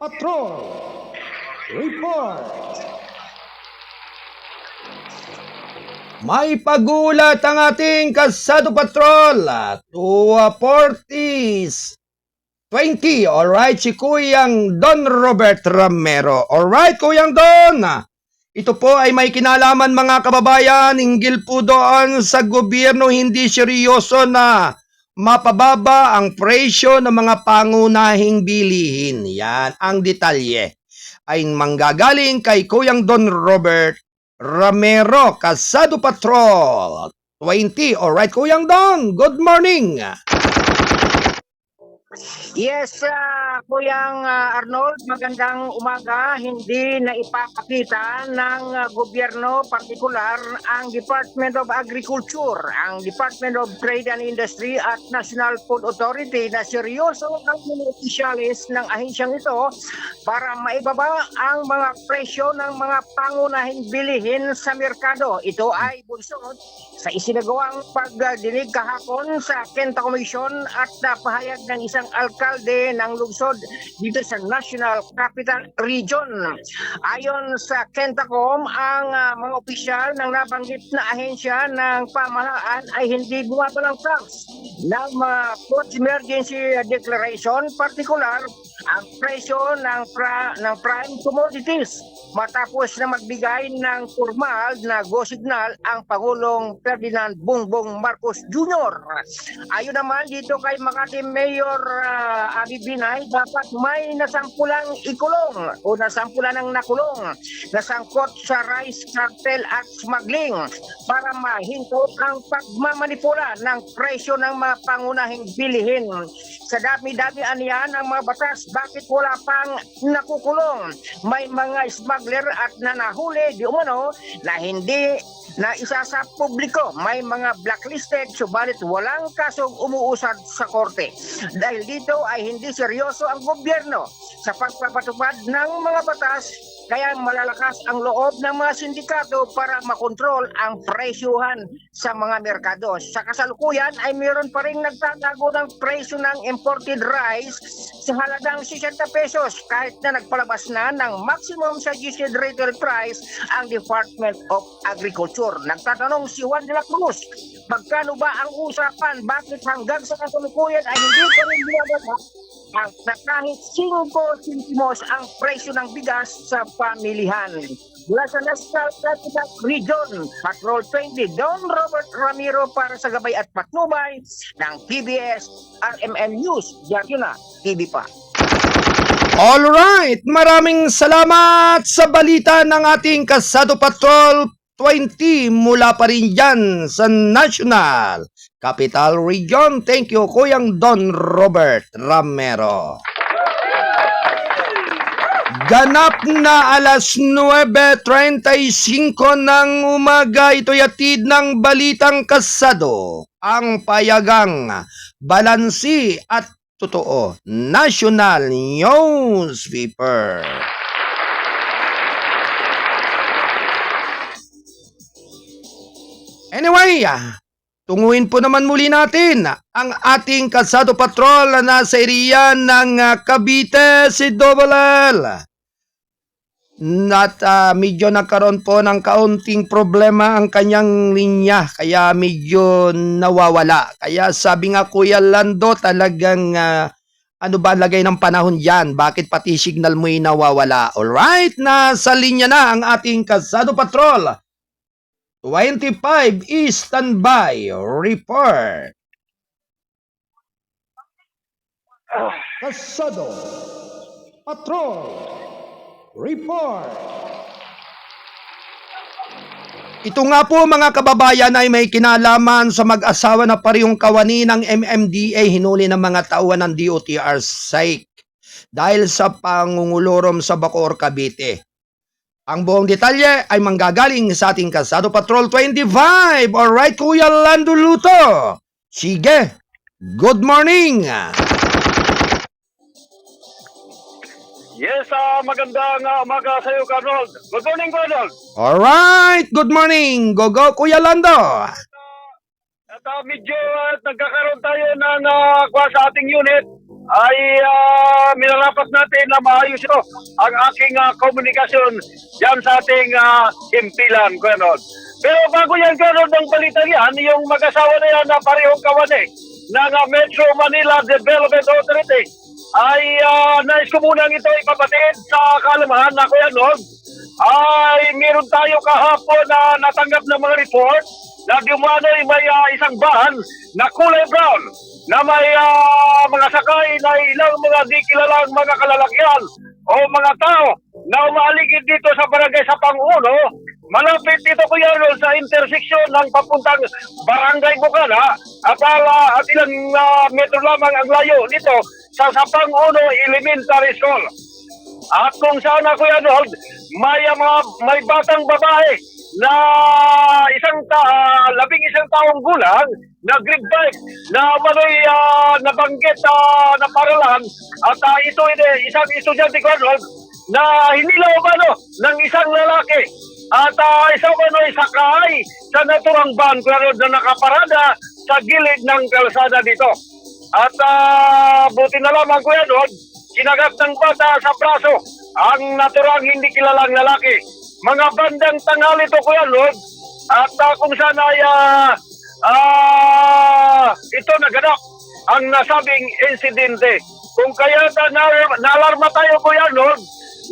Patrol Report. May pagulat ang ating Kasado Patrol to 40s 20. Alright, si Kuyang Don Robert Ramero. Alright, Kuyang Don. Ito po ay may kinalaman mga kababayan, hinggil po doon sa gobyerno hindi seryoso na mapababa ang presyo ng mga pangunahing bilihin. Yan ang detalye ay manggagaling kay Kuyang Don Robert Ramero, Kasado Patrol 20. Alright, Kuyang Don, good morning. Yes, Kuyang Arnold, magandang umaga. Hindi na ipapakita ng gobyerno, partikular ang Department of Agriculture, ang Department of Trade and Industry at National Food Authority na seryoso ang mga opisyalis ng ahensyang ito para maibaba ang mga presyo ng mga pangunahing bilihin sa merkado. Ito ay bunsod sa isinagawang pagdinig kahapon sa Kenta Commission at pahayag ng isang alkalde ng lungsod dito sa National Capital Region. Ayon sa Kentacom, ang mga opisyal ng nabanggit na ahensya ng pamahalaan ay hindi bumabalang tax ng mga post-emergency declaration, partikular ang presyo ng prime commodities matapos na magbigay ng formal na go signal ang Pangulong Ferdinand Bongbong Marcos Jr. Ayon naman dito kay Makati Mayor Abi Binay, dapat may nasampulang ikulong o nasampulan ng nakulong nasangkot sa rice cartel at smuggling para mahinto ang pagmamanipula ng presyo ng mga pangunahing bilihin. Sa dami-dami aniyan ang mga batas, bakit wala pang nakukulong? May mga smuggler at nanahuli di umano na hindi na isa sa publiko. May mga blacklisted subalit walang kasong umuusad sa korte. Dahil dito ay hindi seryoso ang gobyerno sa pagpapatupad ng mga batas, kaya malalakas ang loob ng mga sindikato para makontrol ang presyuhan sa mga merkado. Sa kasalukuyan ay mayroon pa rin nagtatago ng presyo ng imported rice sa halagang 60 pesos kahit na nagpalabas na ng maximum suggested retail price ang Department of Agriculture. Nagtatanong si Juan de la Cruz, magkano ba ang usapan? Bakit hanggang sa kasalukuyan ay hindi pa rin binababa ang kahit 5 sentimos ang presyo ng bigas sa pamilihan? Mula sa National Capital Region, Patrol 20, Don Robert Ramiro para sa Gabay at Patnubay ng PBS RMN News. Diyan na, TV pa. Alright, maraming salamat sa balita ng ating Kasado Patrol 20 mula pa rin dyan sa National Capital Region. Thank you, Kuyang Don Robert Ramero. Ganap na alas 9:35 ng umaga, ito'y atid ng Balitang Kasado, ang payagang balansi at totoo National Newspaper. Anyway, tunguin po naman muli natin ang ating Kasado Patrol na nasa area ng Cavite, si Double L. At medyo nagkaroon po ng kaunting problema ang kanyang linya, kaya medyo nawawala. Kaya sabi nga Kuya Lando, talagang ano ba lagay ng panahon dyan? Bakit pati signal mo'y nawawala? Alright, nasa linya na ang ating Kasado Patrol 25 standby report. Kasado Patrol report. Ito nga po mga kababayan ay may kinalaman sa mag-asawa na parehong kawani ng MMDA, hinuli ng mga tauhan ng DOTR SAIC dahil sa pangungulurom sa Bacoor, Cavite. Ang buong detalye ay manggagaling sa ating Kasado Patrol 25. Alright, Kuya Lando Luto. Sige, good morning. Yes, magandang umaga sa iyo, Arnold. Good morning, Arnold. Alright, good morning. Go, Kuya Lando. At medyo nagkakaroon tayo ng sa ating unit. ay minarapat natin na maayos ito ang aking komunikasyon yan sa ating himpilan, Kuya Arnold. Pero bago yan, Kuya Arnold, ng balita yan, yung mag-asawa na yan na parehong kawani ng Metro Manila Development Authority ay nais ko munang ito ipabatid sa kalamahan na, Kuya Arnold, ay meron tayo kahapon na natanggap ng mga report na dumanoy may isang van na kulay brown na may mga sakay na ilang mga di kilalang mga kalalakyan o mga tao na umaaligid dito sa barangay sa Panguno. Malapit dito, Kuya Arnold, sa intersection ng papuntang Barangay Bukana at ilang metro lamang ang layo dito sa Panguno Elementary School. At kung saan, Kuya Arnold, may batang babae na 11 taong gulang na grade 5 na manoy nabanggit na paralan at ito isang estudyante, Kuya Arnold, na hinilaw ng isang lalaki at isang sakay sa naturang van, Kuya Arnold, na nakaparada sa gilid ng kalsada dito. At buti na lamang, Kuya Arnold, kinagat ng bata sa braso ang naturang hindi kilalang lalaki. Mga bandang tanghali ito, Kuya Arnold, at kung saan ay ito naganap ang nasabing insidente. Kung kaya naalarma tayo, Kuya Arnold,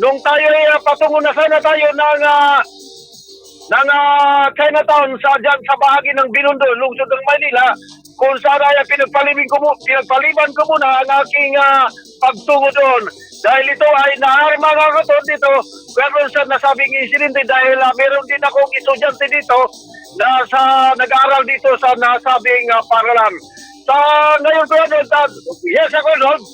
nung tayo patungo na sana tayo ng Chinatown dyan sa bahagi ng Binondo, lungsod ng Manila, kung saan ay pinagpaliban ko muna ang aking pagtungo doon. Dahil ito ay naarma nga ko dito, pero sa nasabing insidente dahil meron din akong estudyante dito na nag-aaral dito sa nasabing paralan. Sa ngayon, Kuya Arnold, yes ako, Arnold.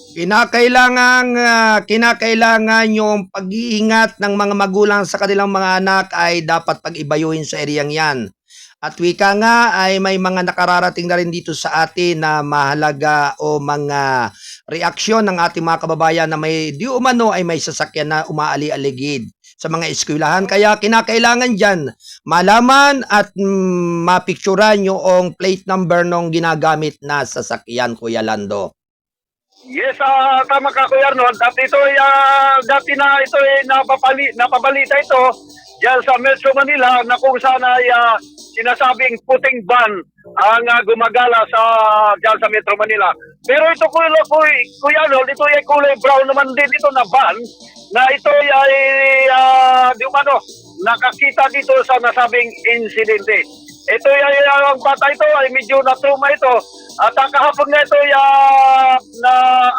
Kinakailangan yung pag-iingat ng mga magulang sa kanilang mga anak ay dapat pag-ibayuhin sa ereyang yan. At wika nga ay may mga nakararating na rin dito sa atin na mahalaga o mga reaksyon ng ating mga kababayan na may di umano ay may sasakyan na umaali-aligid sa mga eskwelahan. Kaya kinakailangan dyan malaman at mapicturan yung plate number ng ginagamit na sasakyan, Kuya Lando. Yes, tama ka, Kuya Arnold. At ito ay dati na ito ay napabalita ito diyan sa Metro Manila na kung saan ay sinasabing puting van ang gumagala diyan sa Metro Manila. Pero ito, Kuya Arnold, ito ay kulay brown naman din ito na van na ito ay di umano nakakita dito sa nasabing insidente. Ito ay ang bata ito ay medyo na-trauma ito. At kahapon na ito na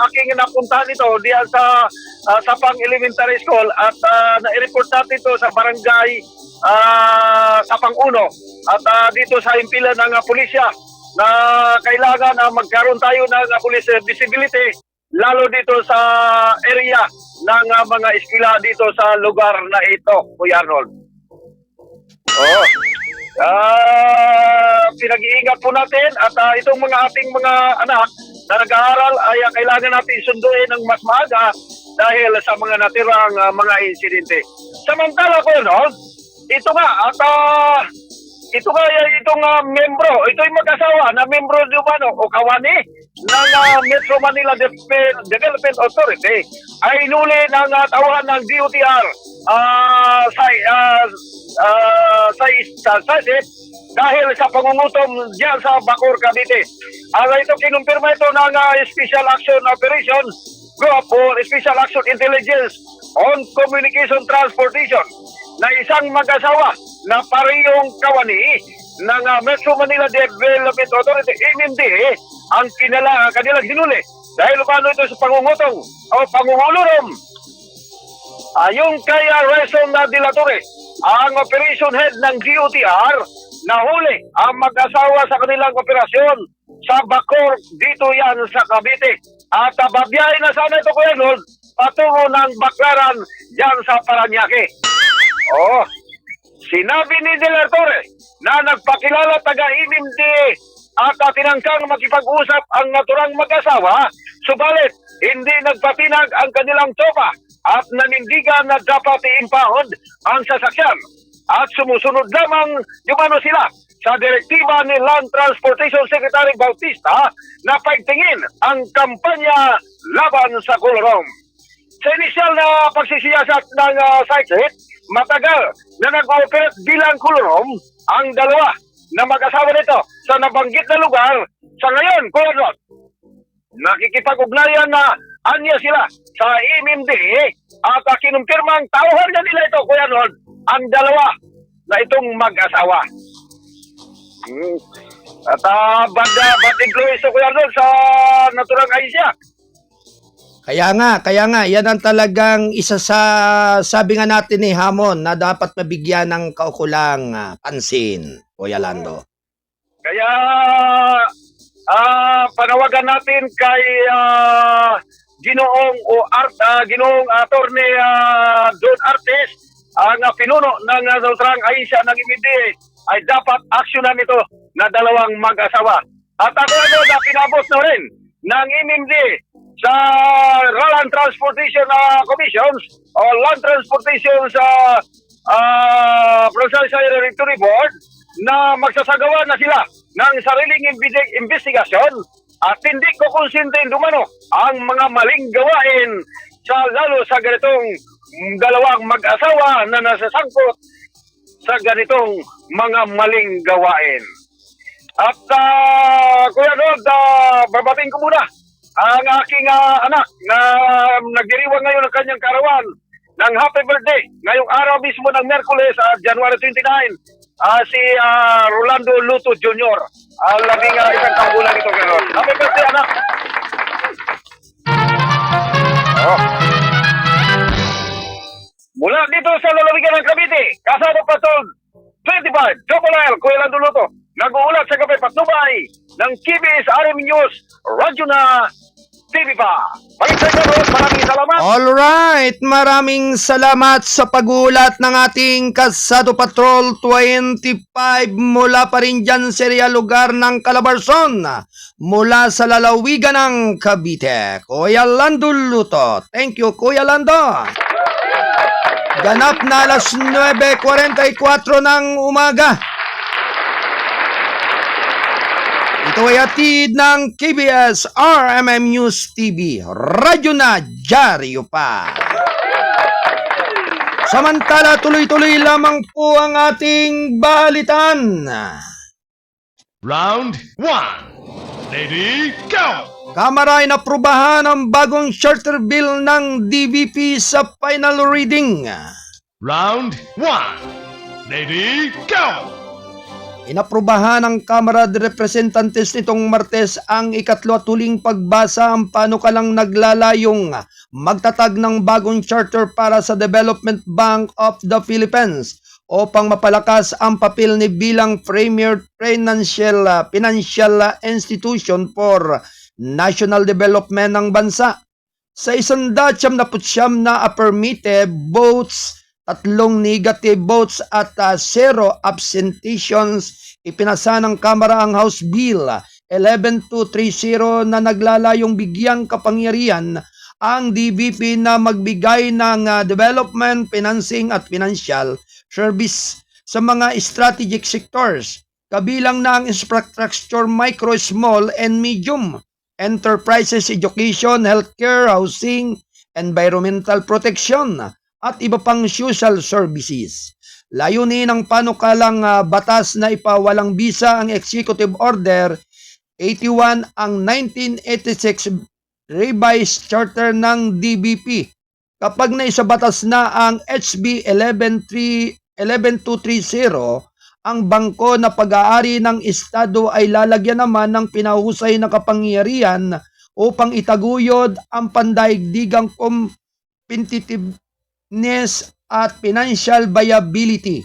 aking napuntahan ito diyan sa Sapang Elementary School at na-report natin ito sa barangay Sapang Uno at dito sa impila ng pulisya na kailangan na magkaroon tayo ng police visibility lalo dito sa area ng mga eskwela dito sa lugar na ito, Kuya Arnold. Pinag-iingat po natin at itong mga ating mga anak na nag-aaral ay kailangan natin sunduin ng mas maaga dahil sa mga natirang mga insidente. Samantala, Kuya Arnold, ito nga at itong membro, ito'y mag-asawa na membro o kawani ng Metro Manila Development Authority ay inuli ng tauhan ng DOTR sa SASIP dahil sa pangungutom diyan sa Bacoor, Cavite. Ito kinumpirma ito ng Special Action Operation Group for Special Action Intelligence on Communication Transportation na isang mag-asawa na parehong kawani ng Metro Manila Development Authority, MMDA, ang kanilang hinuli dahil paano ito sa pangungutong o pangungulurom. Ayon kay Raison de la Torre, ang operation head ng DOTR, nahuli ang mag-asawa sa kanilang operasyon sa Bacoor, dito yan sa Cavite. At babiyahin na sana ito, Kuya Arnold, patungo ng Baclaran yan sa Parañaque. Sinabi ni De La Torre na nagpakilala taga-MMDA at tinangkang makipag-usap ang naturang mag-asawa, subalit hindi nagpatinag ang kanilang tropa at nanindigan na dapat i-impound ang sasakyan at sumusunod lamang sila sa direktiba ni Land Transportation Secretary Bautista na paigtingin ang kampanya laban sa kolorom. Sa inisyal na pagsisiyasat ng cyclist, matagal na nag-ooperate bilang kolorom ang dalawa na mag-asawa nito sa nabanggit na lugar. Sa ngayon, Kuya Rod, nakikipag-ugnayan na anya sila sa MMD at kinumpirmang tauhan na nila ito, Kuya Rod, ang dalawa na itong mag-asawa. At bad influence ito, Kuya Rod, sa naturang Asia. Kaya nga, yan ang talagang isa sa sabi nga natin ni Hamon na dapat mabigyan ng kaukulang pansin, Kuya Lando. Kaya panawagan natin kay Ginoong Attorney Don Artes, ang pinuno ng Nautrang Asia ng MMDA, ay dapat aksyonan ito na dalawang mag-asawa. At ako na pinabot na rin ng MMDA sa Land Transportation Commissions o Land Transportation sa Provincial Regulatory Board na magsasagawa na sila ng sariling investigasyon at hindi ko konsintin dumano ang mga maling gawain lalo sa ganitong dalawang mag-asawa na nasasangkot sa ganitong mga maling gawain. At Kuya Rod, babating ko muna ang aking anak na nagdiriwang ngayon ng kanyang karawan ng happy birthday ngayong araw mismo ng Miyerkules, January 29, si Rolando Luto Jr. Labing isang tabulan ito, Kuya Rod. Happy birthday, anak! Mula dito sa lalawigan ng Cavite, kasama Patrol 25, Jopolel, Kuya Lando Luto, nag-uulat sa gabi patnubay ng KBS RM News, Radyo na TV pa. Maraming salamat. Alright, maraming salamat sa pag-uulat ng ating Kasado Patrol 25 mula pa rin dyan sa lugar ng Calabarzon, mula sa lalawigan ng Cavite, Kuya Lando Luto. Thank you, Kuya Lando. Ganap na alas 9:44 ng umaga. Ito ay hatid ng KBS RMM News TV, radyo na dyaryo pa. Samantala, tuloy-tuloy lamang po ang ating balitan. Round 1. Ready, go! Kamara ay naprubahan ang bagong charter bill ng DBP sa final reading. Round 1. Ready, go! Inaprubahan ng Kamara de Representantes nitong Martes ang ikatlo at huling pagbasa ang panukalang naglalayong magtatag ng bagong charter para sa Development Bank of the Philippines upang mapalakas ang papel ni bilang premier financial institution for national development ng bansa. Sa 179 na affirmative votes, 3 negative votes at 0 abstentions, ipinasa ng Kamara ang House Bill 11230 na naglalayong bigyang kapangyarihan ang DBP na magbigay ng development, financing at financial service sa mga strategic sectors, kabilang na ang infrastructure, micro, small, and medium enterprises, education, healthcare, housing, environmental protection, at iba pang social services. Layunin ng panukalang batas na ipawalang bisa ang Executive Order 81 ang 1986 revised charter ng DBP. Kapag naisabatas na ang HB 11230, ang bangko na pag-aari ng Estado ay lalagyan naman ng pinahusay na kapangyarihan upang itaguyod ang pandaigdigang competitiveness at financial viability.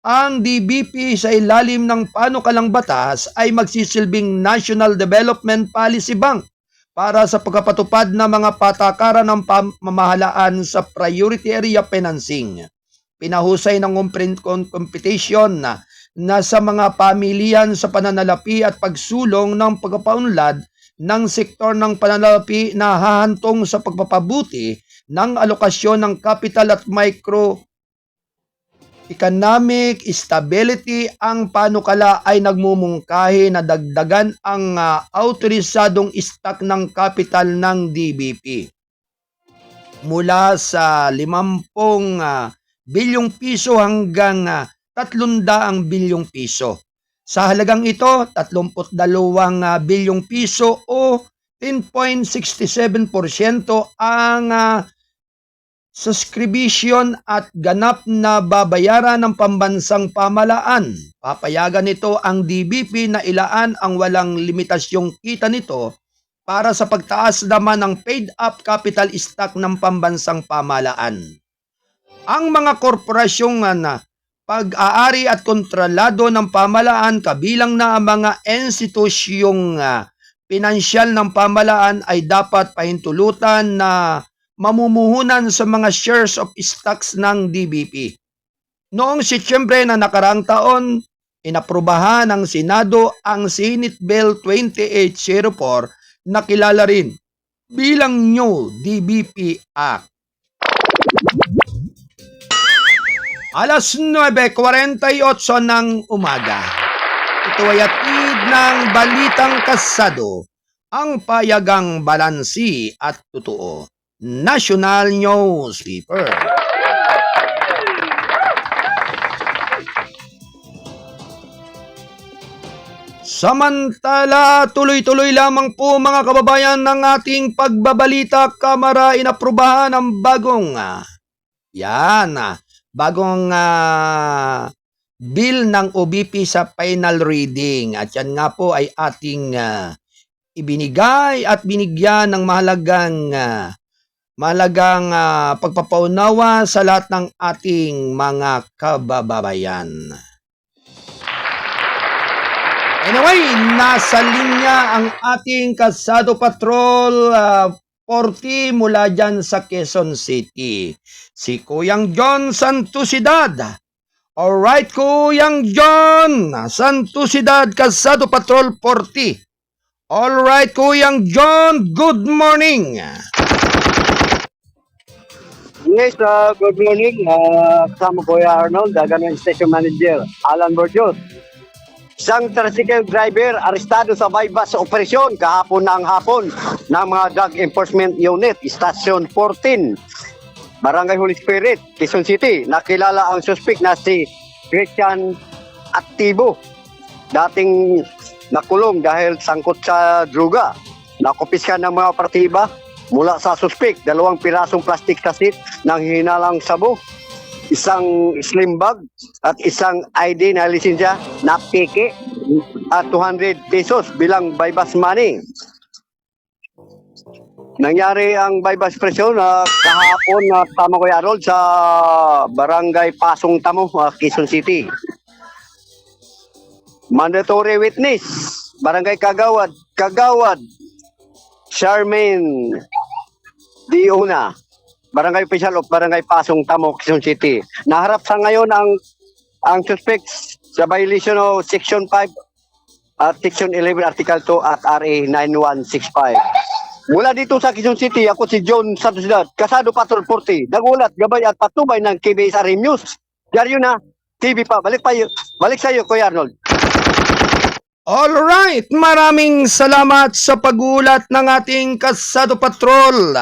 Ang DBP sa ilalim ng panukalang batas ay magsisilbing National Development Policy Bank para sa pagpapatupad ng mga patakaran ng pamamahalaan sa priority area financing. Pinahusay ng competition na sa mga pamilihan sa pananalapi at pagsulong ng pagpapaunlad ng sektor ng pananalapi na hahantong sa pagpapabuti ng alokasyon ng capital at micro economic stability, ang panukala ay nagmumungkahi na dagdagan ang autorisadong stock ng kapital ng DBP mula sa 50 bilyong piso hanggang 300 bilyong piso. Sa halagang ito, 32 bilyong piso o 10.67% ang subscription at ganap na babayaran ng pambansang pamahalaan. Papayagan nito ang DBP na ilaan ang walang limitasyong kita nito para sa pagtaas naman ng paid-up capital stock ng pambansang pamahalaan. Ang mga korporasyong na pag-aari at kontrolado ng pamahalaan kabilang na ang mga institusyong pinansyal ng pamahalaan ay dapat pahintulutan na mamumuhunan sa mga shares of stocks ng DBP. Noong Setyembre na nakaraang taon, inaprubahan ng Senado ang Senate Bill 2804 na kilala rin bilang New DBP Act. Alas 9:48 ng umaga. Ito ay atid ng balitang kasado, ang payagang balansi at totoo. National Newspaper. Samantala, tuloy-tuloy lamang po mga kababayan ng ating pagbabalita. Kamara inaprubahan ang bagong bill ng OBP sa final reading. At yan nga po ay ating ibinigay at binigyan ng mahalagang pagpapaunawa sa lahat ng ating mga kababayan. Anyway, nasa linya ang ating Kasado Patrol 40 mula dyan sa Quezon City. Si Kuyang John Santusidad. Alright, Kuyang John Santusidad, Kasado Patrol 40. Alright, Kuyang John, good morning. Yes, good morning. Kasama ko yung Arnold, Ganun Station Manager, Alan Borjos. Isang tricycle driver arestado sa bypass operasyon kahapon ng hapon ng mga Drug Enforcement Unit, Station 14, Barangay Holy Spirit, Quezon City. Nakilala ang suspect na si Christian Activo, dating nakulong dahil sangkot sa droga. Nakupiskan ng mga operatiba mula sa suspect 2 pirasong plastic cassette ng hinalang sabo, isang slim bag at isang ID na lisensya na peke at 200 pesos bilang bypass money. Nangyari ang bypass presyon kahapon na tama ko Harold sa Barangay Pasong Tamo, Quezon City. Mandatory witness, Barangay Kagawad, Charmaine Diuna, Barangay Official of Barangay Pasong Tamo, Quezon City. Naharap sa ngayon ang suspects sa violation of Section 5 at Section 11 Article 2 at RA 9165. Mula dito sa Quezon City, ako si John Santusidad, Kasado Patrol 40. Nagulat, gabay at patubay ng KBSRM News. Diaryo na, TV pa. Balik sa iyo, Kuya Arnold. Alright, maraming salamat sa pagulat ng ating Kasado Patrol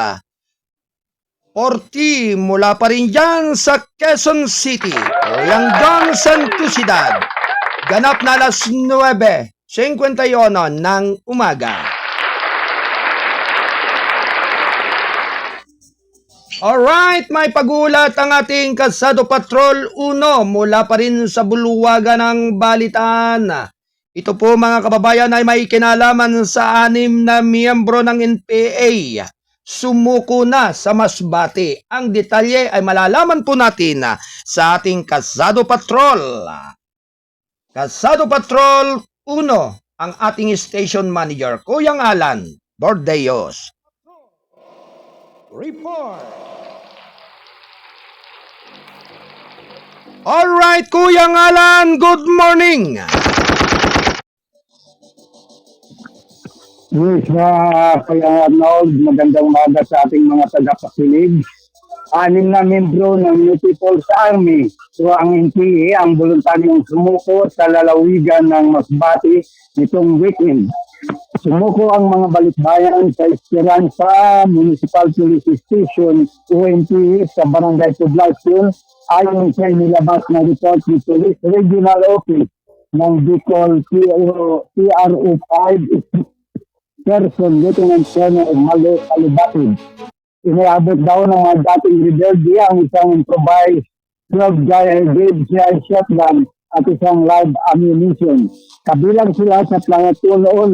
40 mula pa rin dyan sa Quezon City. Kuyang John Santusidad. Ganap na alas 9:51 ng umaga. Alright, may pagulat ang ating Kasado Patrol 1 mula pa rin sa bulwagan ng balitaan. Ito po mga kababayan ay may kinalaman sa 6 na miyembro ng NPA. Sumuko na sa Masbate. Ang detalye ay malalaman po natin sa ating Kasado Patrol. Kasado Patrol 1, ang ating station manager, Kuyang Alan Bordeos. Report. Alright, Kuyang Alan, good morning. Yes, Kuya Arnold, magandang umaga sa ating mga tagapakinig. 6 na membro ng New People's Army. So ang NPA ang voluntaryong sumuko sa lalawigan ng Masbate nitong weekend. Sumuko ang mga balikbayan sa Esperanza Municipal Police Station o NPA sa Barangay Poblacion ayon sa inilabas na report ni Police Regional Office ng Bicol PRO5 person Lieutenant Colonel Malo Alibatid. Iniabot daw ng mga dating rebelde ang isang improvised 12-gauge shotgun at isang live ammunition. Kabilang sila sa platoon 1,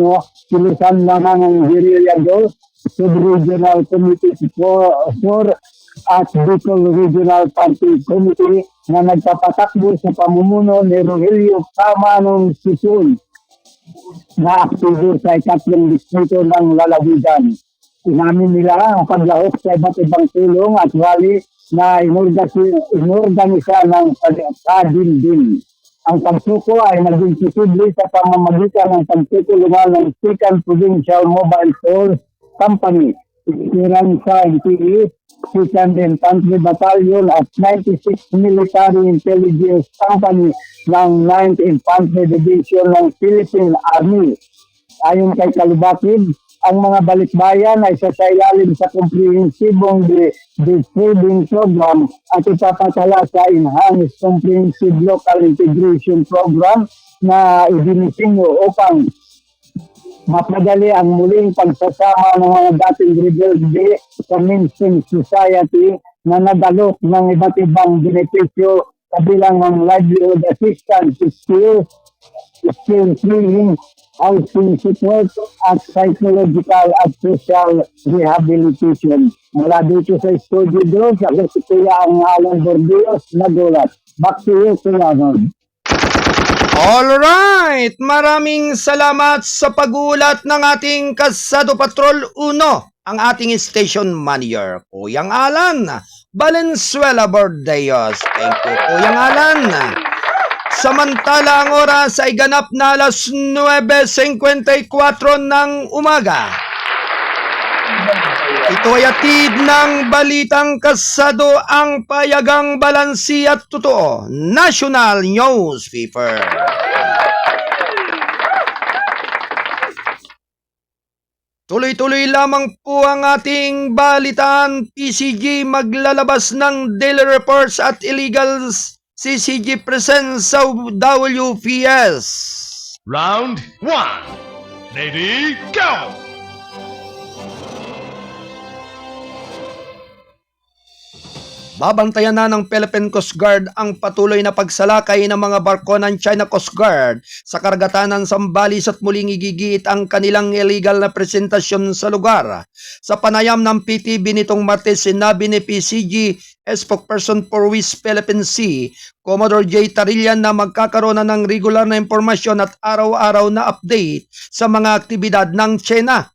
silisan na ng guerrilla Sub-Regional Committee 4 at Bicol Regional Party Committee na nagpapatakbo sa pamumuno ni Rogelio Camanong Sison na aktibo sa ikatlong distrito ng lalawigan. Inamin nila ang paglahok sa iba't ibang tulong at rally na inorganisa ng kadindin. Ang pagsuko ay naging posible sa pamamagitan ng pagtutulungan ng 2nd Provincial Mobile Force Company, ikiran sa NPA, 2nd Infantry Battalion at 96 Military Intelligence Company ng 9th Infantry Division ng Philippine Army. Ayon kay Kalubakid, ang mga balikbayan ay sasailalim sa komprehensibong de-trading program at ipapatala sa Enhanced Comprehensive Local Integration Program na idinisinyo upang mapadali ang muling pagsasama ng mga dating rebelde sa mainstream society na nadalok ng iba't ibang benepisyo kabilang ng livelihood assistance, skill training, housing support at psychological at social rehabilitation. Mula dito sa studio doon, ako si Kuya ang Alan Bordeos, nagulat. Back to you, Kuya Arnold. Alright, maraming salamat sa pag-ulat ng ating Kasado Patrol 1, ang ating station manager, Kuyang Alan Valenzuela Bordeos. Thank you, Kuyang Alan. Samantala ang oras ay ganap na alas 9:54 ng umaga. Ito ay atid ng balitang kasado ang payagang balansi at totoo. National Newspaper. Tuloy-tuloy lamang po ang ating balitaan. PCG maglalabas ng daily reports at illegal CCG presence sa WPS. Round 1. Ready, go! Babantayan na ng Philippine Coast Guard ang patuloy na pagsalakay ng mga barko ng China Coast Guard sa karagatan ng Zambales at muling igigit ang kanilang illegal na presentasyon sa lugar. Sa panayam ng PTV nitong Martes, sinabi ni PCG spokesperson for West Philippine Sea, Commodore J. Tarillan, na magkakaroon na ng regular na impormasyon at araw-araw na update sa mga aktibidad ng China.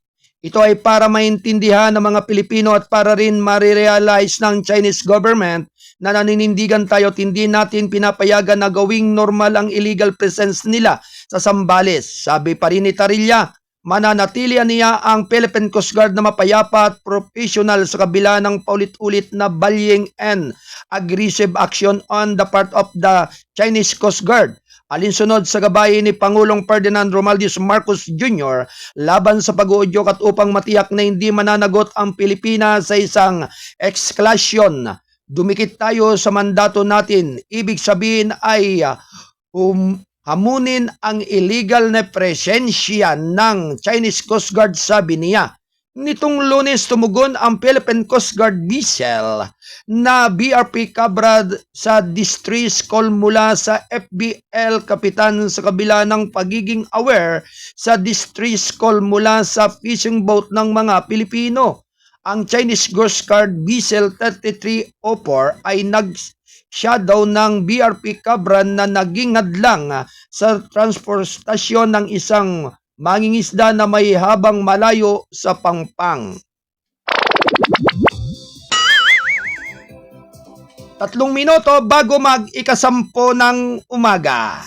Ito ay para maintindihan ng mga Pilipino at para rin marirealize ng Chinese government na naninindigan tayo at hindi natin pinapayagan na gawing normal ang illegal presence nila sa Zambales. Sabi pa rin ni Tarilla, mananatili niya ang Philippine Coast Guard na mapayapa at professional sa kabila ng paulit-ulit na bullying and aggressive action on the part of the Chinese Coast Guard. Alinsunod sa gabay ni Pangulong Ferdinand Romualdez Marcos Jr. laban sa pag-uudyok at upang matiyak na hindi mananagot ang Pilipinas sa isang exclusion. Dumikit tayo sa mandato natin. Ibig sabihin ay hamunin ang illegal na presensya ng Chinese Coast Guard, sabi niya. Nitong Lunes, tumugon ang Philippine Coast Guard vessel na BRP Cabra sa distress call mula sa FBL Kapitan sa kabila ng pagiging aware sa distress call mula sa fishing boat ng mga Pilipino. Ang Chinese Coast Guard vessel 3304 ay nag-shadow ng BRP Cabra na naging hadlang sa transportasyon ng isang mangingisda na may habang malayo sa Pangpang. 3 minuto bago mag-10 ng umaga.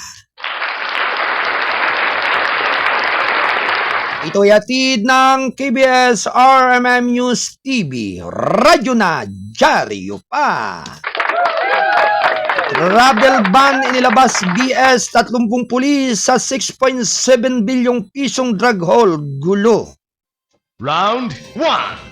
Ito ay hatid ng KBS RMM News TV. Radyo na dyaryo pa. Travel ban inilabas BS 30 pulis sa 6.7 bilyong pisong drug haul. Gulo. Round 1.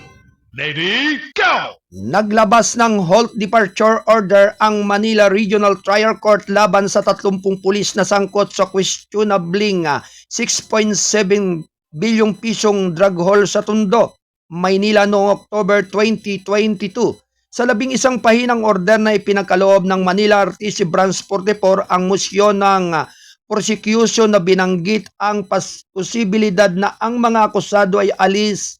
Ready, go! Naglabas ng halt departure order ang Manila Regional Trial Court laban sa 30 pulis na sangkot sa questionabling 6.7 bilyong pisong drug haul sa Tondo, Maynila noong October 2022. Sa 11 pahinang order na ipinagkaloob ng Manila RTC Branch 44 ang musyon ng prosecution na binanggit ang posibilidad na ang mga akusado ay aalis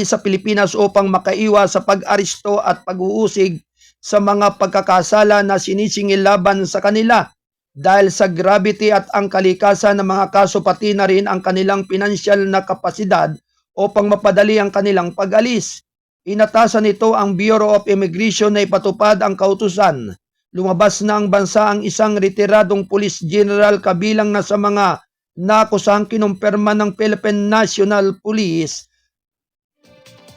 sa Pilipinas upang makaiwas sa pag-aresto at pag-uusig sa mga pagkakasala na sinisingil laban sa kanila. Dahil sa gravity at ang kalikasan ng mga kaso pati na rin ang kanilang pinansyal na kapasidad upang mapadali ang kanilang pag-alis. Inatasan nito ang Bureau of Immigration na ipatupad ang kautusan. Lumabas na ang bansa ang isang retiradong Police General kabilang na sa mga nakusang kinumpirma ng Philippine National Police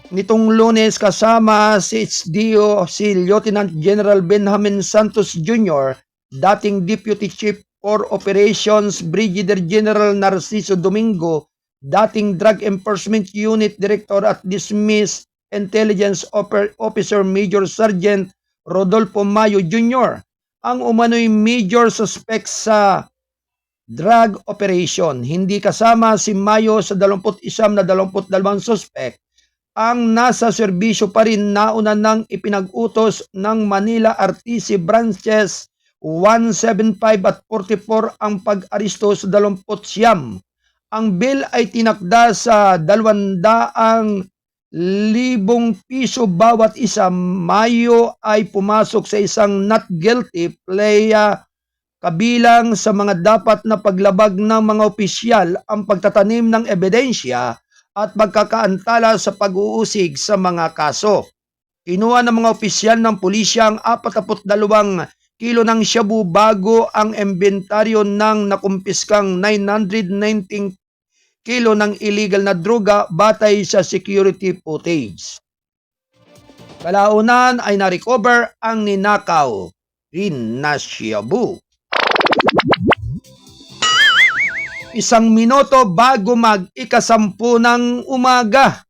nitong Lunes kasama si HDO si Lieutenant General Benjamin Santos Jr., dating Deputy Chief for Operations Brigadier General Narciso Domingo, dating Drug Enforcement Unit Director at dismissed Intelligence Officer Major Sergeant Rodolfo Mayo Jr. ang umano'y major suspect sa drug operation. Hindi kasama si Mayo sa 21 na 22 suspect ang nasa serbisyo pa rin nauna nang ipinag-utos ng Manila RTC Branches 175 at 44 ang pag-aristo sa 29. Ang bill ay tinakda sa 200,000 piso bawat isa. Mayo ay pumasok sa isang not guilty plea kabilang sa mga dapat na paglabag ng mga opisyal ang pagtatanim ng ebidensya at pagkakaantala sa pag-uusig sa mga kaso. Kinuha ng mga opisyal ng pulisya ang 42 kilo ng shabu bago ang inventaryo ng nakumpiskang 919 kilo ng illegal na droga batay sa security footage. Kalaunan ay na-recover ang ninakaw rin na shabu. 1 minuto bago mag-10 ng umaga.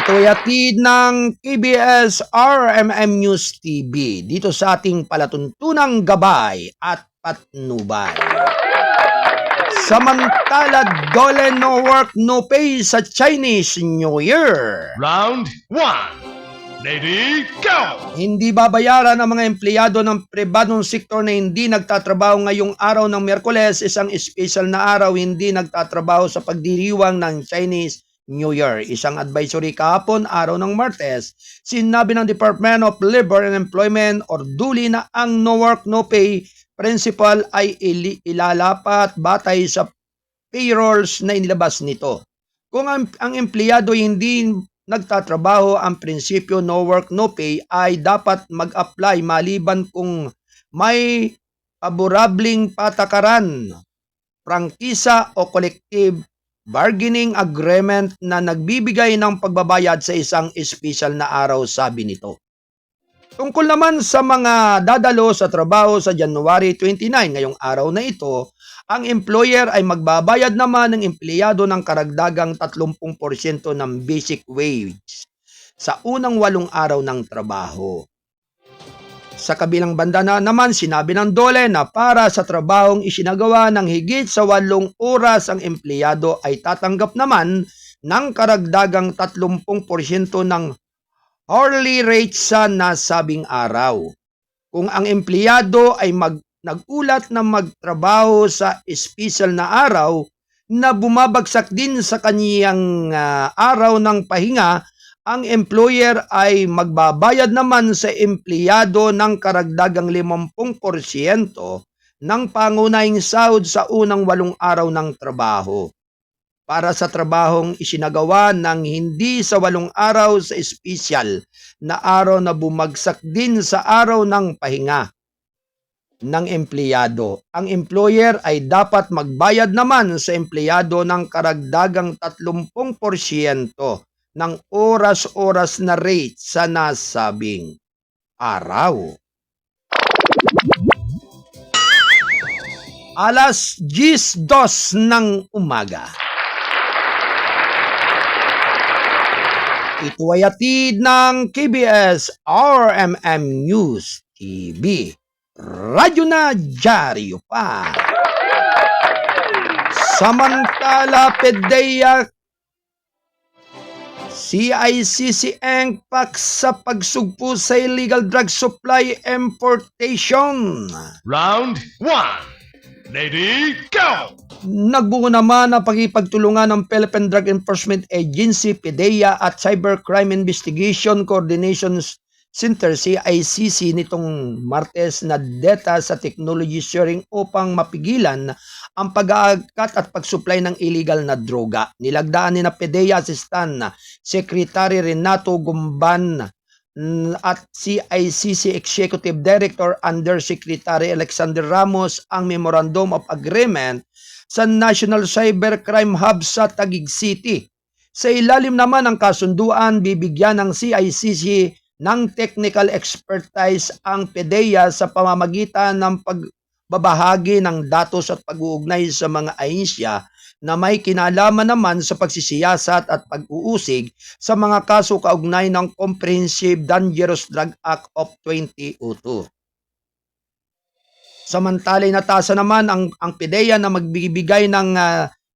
Ito ay hatid ng KBS RMM News TV dito sa ating palatuntunang gabay at patnubay. Samantala, dole no work no pay sa Chinese New Year. Round 1. Ready, go! Hindi babayaran ang mga empleyado ng pribadong sektor na hindi nagtatrabaho ngayong araw ng Miyerkules, isang espesyal na araw hindi nagtatrabaho sa pagdiriwang ng Chinese New Year. Isang advisory kahapon, araw ng Martes, sinabi ng Department of Labor and Employment or DULI na ang no work no pay principle ay ilalapat batay sa payrolls na inilabas nito. Kung ang empleyado hindi nagtatrabaho, ang prinsipyo no work no pay ay dapat mag-apply maliban kung may paborabling patakaran, prangkisa o collective bargaining agreement na nagbibigay ng pagbabayad sa isang espesyal na araw, sabi nito. Tungkol naman sa mga dadalo sa trabaho sa January 29, ngayong araw na ito, ang employer ay magbabayad naman ng empleyado ng karagdagang 30% ng basic wage sa unang 8 araw ng trabaho. Sa kabilang banda na naman, sinabi ng DOLE na para sa trabahong isinagawa ng higit sa 8 oras ang empleyado ay tatanggap naman ng karagdagang 30% ng hourly rate sa nasabing araw. Kung ang empleyado ay nagulat na magtrabaho sa espesyal na araw na bumabagsak din sa kaniyang araw ng pahinga, ang employer ay magbabayad naman sa empleyado ng karagdagang 50% ng pangunahing sahod sa unang 8 araw ng trabaho. Para sa trabahong isinagawa ng hindi sa 8 araw sa espesyal na araw na bumagsak din sa araw ng pahinga. ng empleyado. Ang employer ay dapat magbayad naman sa empleyado ng karagdagang 30% ng oras-oras na rate sa nasabing araw. Alas 10:02 ng umaga. Ito ay hatid ng KBS RMM News TV. Radyo na dyaryo pa. Samantala, PDEA CICC engpak sa pagsugpo sa illegal drug supply importation. Round 1. Lady, go! Nagbuo naman ang pagkipagtulungan ng Philippine Drug Enforcement Agency, PDEA at Cybercrime Investigation Coordination Center, CICC, nitong Martes na data sa technology sharing upang mapigilan ang pag-aangkat at pag-supply ng illegal na droga. Nilagdaan ni na PDEA Assistant Secretary Renato Gumban at CICC Executive Director Undersecretary Alexander Ramos ang Memorandum of Agreement sa National Cybercrime Hub sa Taguig City. Sa ilalim naman ng kasunduan, bibigyan ng CICC ng technical expertise ang PDEA sa pamamagitan ng pagbabahagi ng datos at pag-uugnay sa mga ahensya na may kinalaman naman sa pagsisiyasat at pag-uusig sa mga kaso kaugnay ng Comprehensive Dangerous Drug Act of 2002. Samantala, natasa naman ang PDEA na magbibigay ng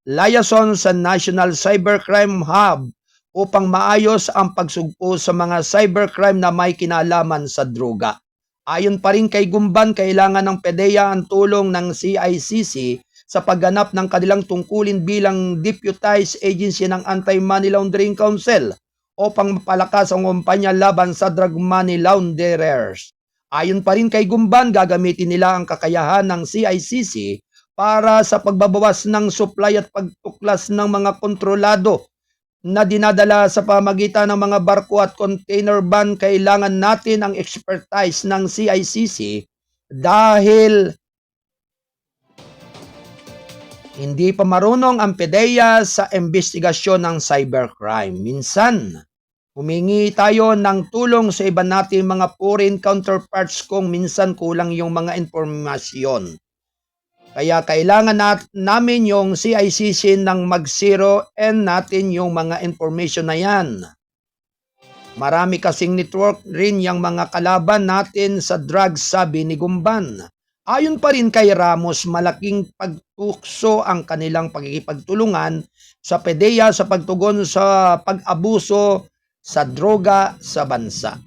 liaison sa National Cybercrime Hub upang maayos ang pagsugpo sa mga cybercrime na may kinalaman sa droga. Ayon pa rin kay Gumban, kailangan ng PDEA ang tulong ng CICC sa pagganap ng kanilang tungkulin bilang deputized agency ng Anti-Money Laundering Council upang mapalakas ang kumpanya laban sa drug money launderers. Ayon pa rin kay Gumban, gagamitin nila ang kakayahan ng CICC para sa pagbabawas ng supply at pagtuklas ng mga kontrolado na dinadala sa pamagitan ng mga barko at container van. Kailangan natin ang expertise ng CICC dahil hindi pa marunong ang PDEA sa investigasyon ng cybercrime. Minsan, humingi tayo ng tulong sa iba nating mga foreign counterparts kung minsan kulang yung mga informasyon. Kaya kailangan namin yung CICC ng mag-zero and natin yung mga information na yan. Marami kasing network rin yung mga kalaban natin sa drugs, sabi ni Gumban. Ayon pa rin kay Ramos, malaking pagtukso ang kanilang pagkikipagtulungan sa PDEA sa pagtugon sa pag-abuso sa droga sa bansa.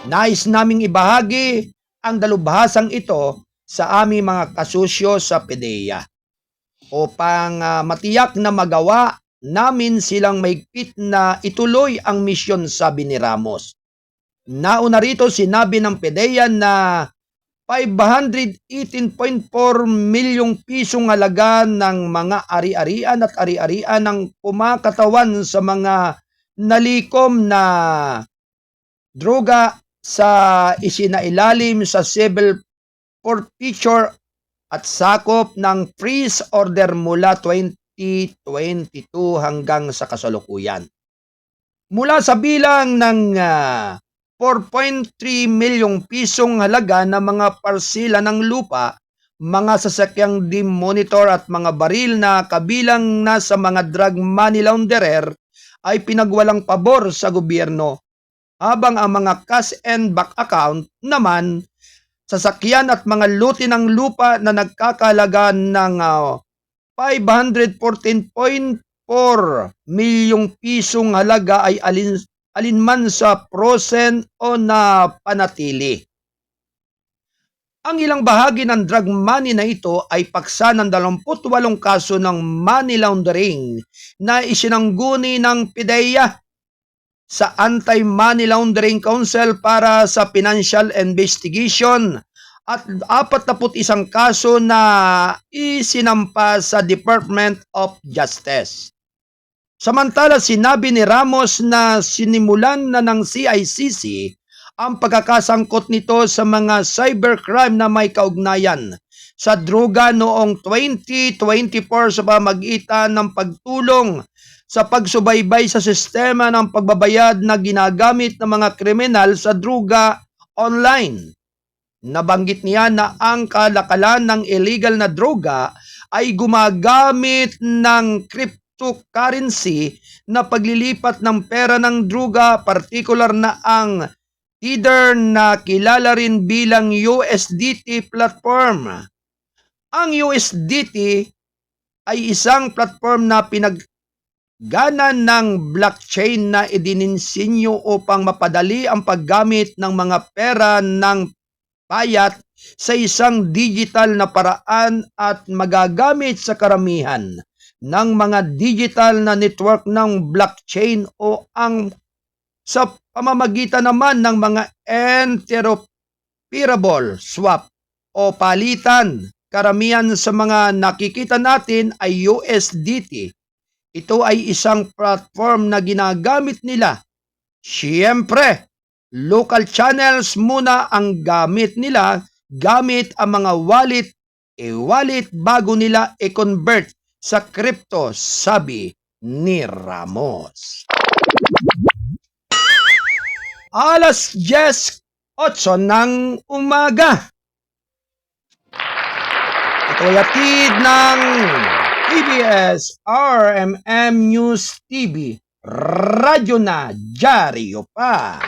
Nais naming ibahagi ang dalubhasang ito sa aming mga kasusyo sa PDEA upang matiyak na magawa namin silang maigpit na ituloy ang misyon, sabi ni Ramos. Nauna rito sinabi ng PDEA na 518.4 milyong pisong halaga ng mga ari-arian at ari-arian ng kumakatawan sa mga nalikom na droga sa isinailalim sa civil forfeiture at sakop ng freeze order mula 2022 hanggang sa kasalukuyan. Mula sa bilang ng 4.3 milyong pisong halaga ng mga parsila ng lupa, mga sasakyang dimonitor at mga baril na kabilang na sa mga drug money launderer ay pinagwalang pabor sa gobyerno, habang ang mga cash and back account naman, sasakyan at mga lote ng lupa na nagkakalaga ng 514.4 milyong pisong halaga ay alinman sa frozen o na panatili. Ang ilang bahagi ng drug money na ito ay paksa ng 28 kaso ng money laundering na isinangguni ng PDEA sa Anti-Money Laundering Council para sa financial investigation at 41 kaso na isinampa sa Department of Justice. Samantala, sinabi ni Ramos na sinimulan na ng CICC ang pagkakasangkot nito sa mga cybercrime na may kaugnayan sa droga noong 2024 sa pamagitan ng pagtulong sa pagsubaybay sa sistema ng pagbabayad na ginagamit ng mga kriminal sa droga online. Nabanggit niya na ang kalakalan ng illegal na droga ay gumagamit ng cryptocurrency na paglilipat ng pera ng droga, partikular na ang Tether na kilala rin bilang USDT platform. Ang USDT ay isang platform na gana ng blockchain na idininsinyo upang mapadali ang paggamit ng mga pera ng payat sa isang digital na paraan at magagamit sa karamihan ng mga digital na network ng blockchain o ang sa pamamagitan naman ng mga interoperable swap o palitan. Karamihan sa mga nakikita natin ay USDT. Ito ay isang platform na ginagamit nila. Siyempre, local channels muna ang gamit nila gamit ang mga wallet bago nila i-convert sa crypto, sabi ni Ramos. Alas 10:08 ng umaga. Ito ay hatid ng PBS RMM News TV. Radyo na, dyaryo pa.